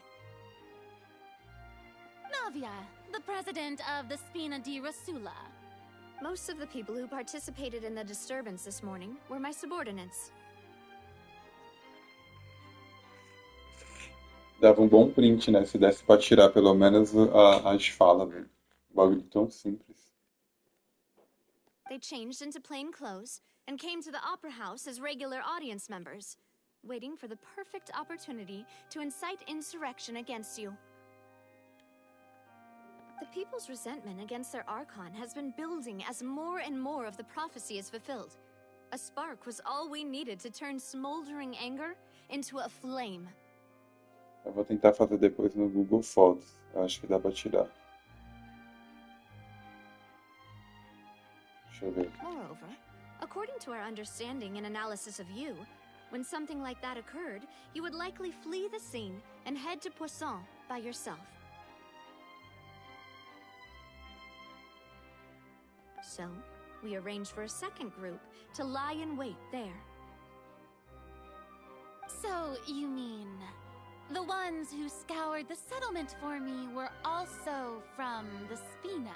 Navia, the president of the Spina di Rosula. Most of the people who participated in the disturbance this morning were my subordinates. Dava bom print, né? Se desse pra tirar pelo menos as falas, velho. Um bagulho tão simples. They changed into plain clothes and came to the opera house as regular audience members, waiting for the perfect opportunity to incite insurrection against you. The people's resentment against their Archon has been building as more and more of the prophecy is fulfilled. A spark was all we needed to turn smoldering anger into a flame. Eu vou tentar fazer depois no Google Fotos. Eu acho que dá pra tirar. Deixa eu ver. Moreover, according to our understanding and analysis of you, when something like that occurred, you would likely flee the scene and head to Poisson by yourself. So, we arranged for a second group to lie in wait there. So, you mean, the ones who scoured the settlement for me were also from the Spina?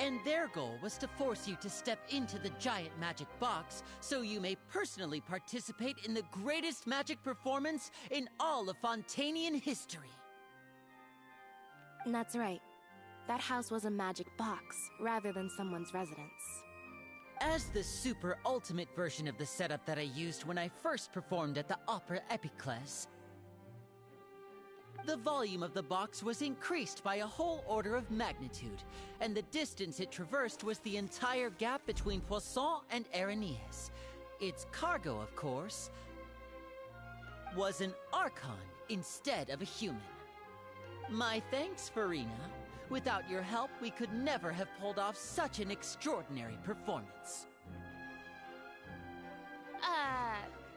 And their goal was to force you to step into the giant magic box so you may personally participate in the greatest magic performance in all of Fontanian history. That's right. That house was a magic box, rather than someone's residence. As the super ultimate version of the setup that I used when I first performed at the Opera Epiclese, the volume of the box was increased by a whole order of magnitude, and the distance it traversed was the entire gap between Poisson and Arenias. Its cargo, of course, was an Archon instead of a human. My thanks, Farina. Without your help, we could never have pulled off such an extraordinary performance.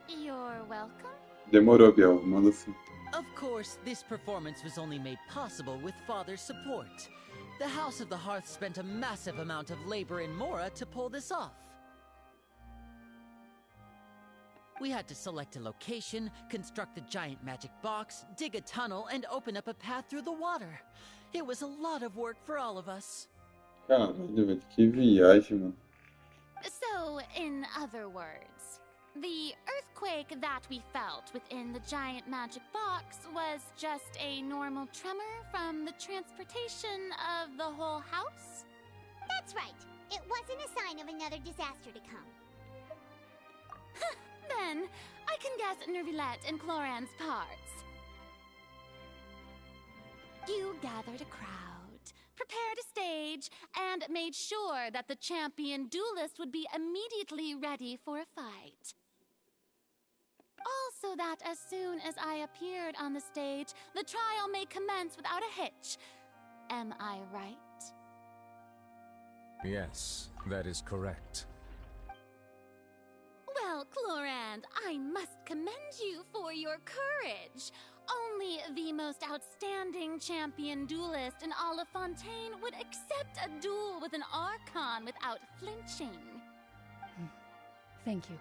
You're welcome? Demorou, Biel. Manda assim. Of course, this performance was only made possible with Father's support. The House of the Hearth spent a massive amount of labor in Mora to pull this off. We had to select a location, construct the giant magic box, dig a tunnel, and open up a path through the water. It was a lot of work for all of us. Caralho, velho. Que viagem, mano. So, in other words, the earthquake quake that we felt within the giant magic box was just a normal tremor from the transportation of the whole house? That's right. It wasn't a sign of another disaster to come. Then, I can guess Nervilette and Cloran's parts. You gathered a crowd, prepared a stage, and made sure that the champion duelist would be immediately ready for a fight. Also that as soon as I appeared on the stage, the trial may commence without a hitch. Am I right? Yes, that is correct. Well, Clorand, I must commend you for your courage. Only the most outstanding champion duelist in all of Fontaine would accept a duel with an Archon without flinching. Thank you.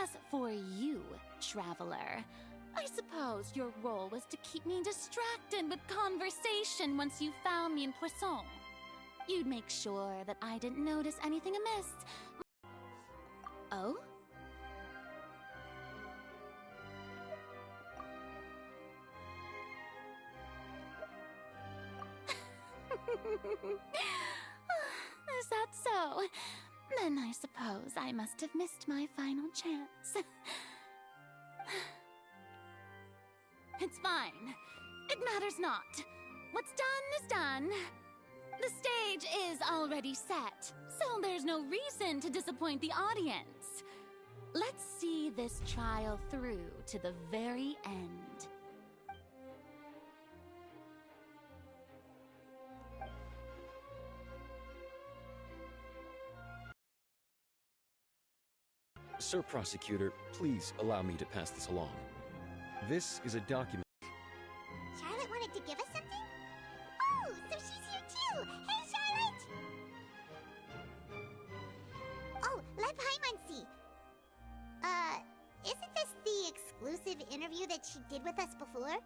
As for you, Traveler, I suppose your role was to keep me distracted with conversation once you found me in Poisson. You'd make sure that I didn't notice anything amiss. Oh? Is that so? Then I suppose I must have missed my final chance. It's fine. It matters not. What's done is done. The stage is already set, so there's no reason to disappoint the audience. Let's see this trial through to the very end. Sir Prosecutor, please allow me to pass this along. This is a document. Charlotte wanted to give us something? Oh, so she's here too! Hey, Charlotte! Oh, Lev Hymancy! Isn't this the exclusive interview that she did with us before?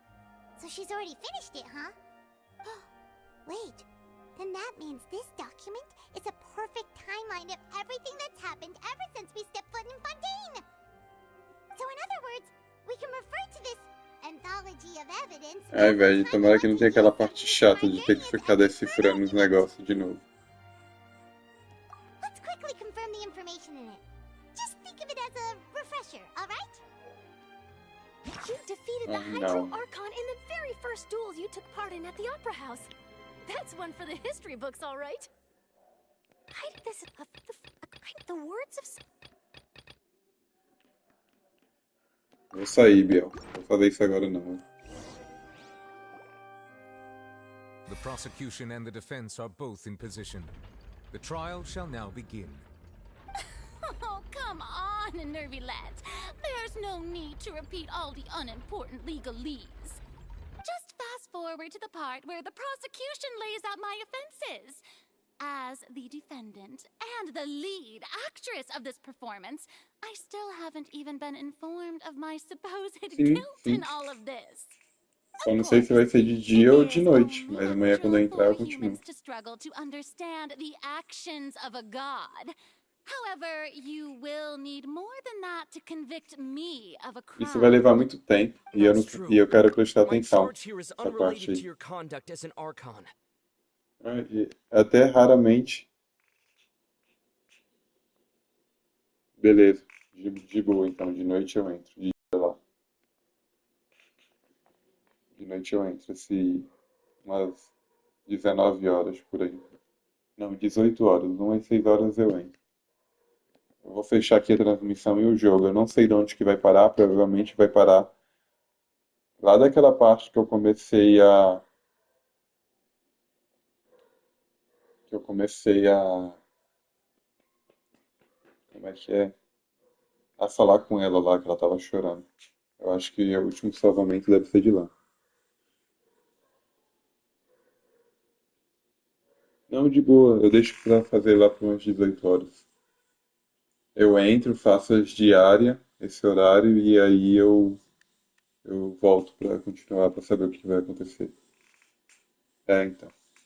So she's already finished it, huh? Wait, then that means this document is a perfect timeline of everything that's happened ever since we stepped foot in Fontaine! So in other words, we can refer to this anthology of evidence... Ai, velho, tomara que não tenha aquela parte chata de ter que ficar decifrando os negócios de novo. Let's quickly confirm the information in it. Just think of it as a refresher, alright? You defeated the Hydro Archon in the very first duel you took part in at the Opera House. That's one for the history books, all right. The words of... Vou sair, Biel. Vou fazer isso agora não. The prosecution and the defense are both in position. The trial shall now begin. Oh, come on, Nervilette. There's no need to repeat all the unimportant legalese. Just fast forward to the part where the prosecution lays out my offenses. As the defendant and the lead actress of this performance, I still haven't even been informed of my supposed guilt in all of this. Só não sei se vai ser de dia ou de noite, mas amanhã quando eu entrar eu continuo. To struggle to understand the actions of a god. However, you will need more than that to convict me of a crime. Isso vai levar muito tempo e eu quero prestar atenção nessa parte aí. Até raramente. Beleza, de boa então, de noite eu entro. De lá. De noite eu entro, umas 19 horas por aí. Não, 18 horas, umas 6 horas eu entro. Eu vou fechar aqui a transmissão e o jogo. Eu não sei de onde que vai parar, provavelmente vai parar lá daquela parte que eu comecei a... Como é que é? A falar com ela lá, que ela tava chorando. Eu acho que o último salvamento deve ser de lá. Não, de boa. Eu deixo pra fazer lá por umas 18 horas. Eu entro, faço as diárias, esse horário, e aí eu volto pra continuar, pra saber o que vai acontecer. Então.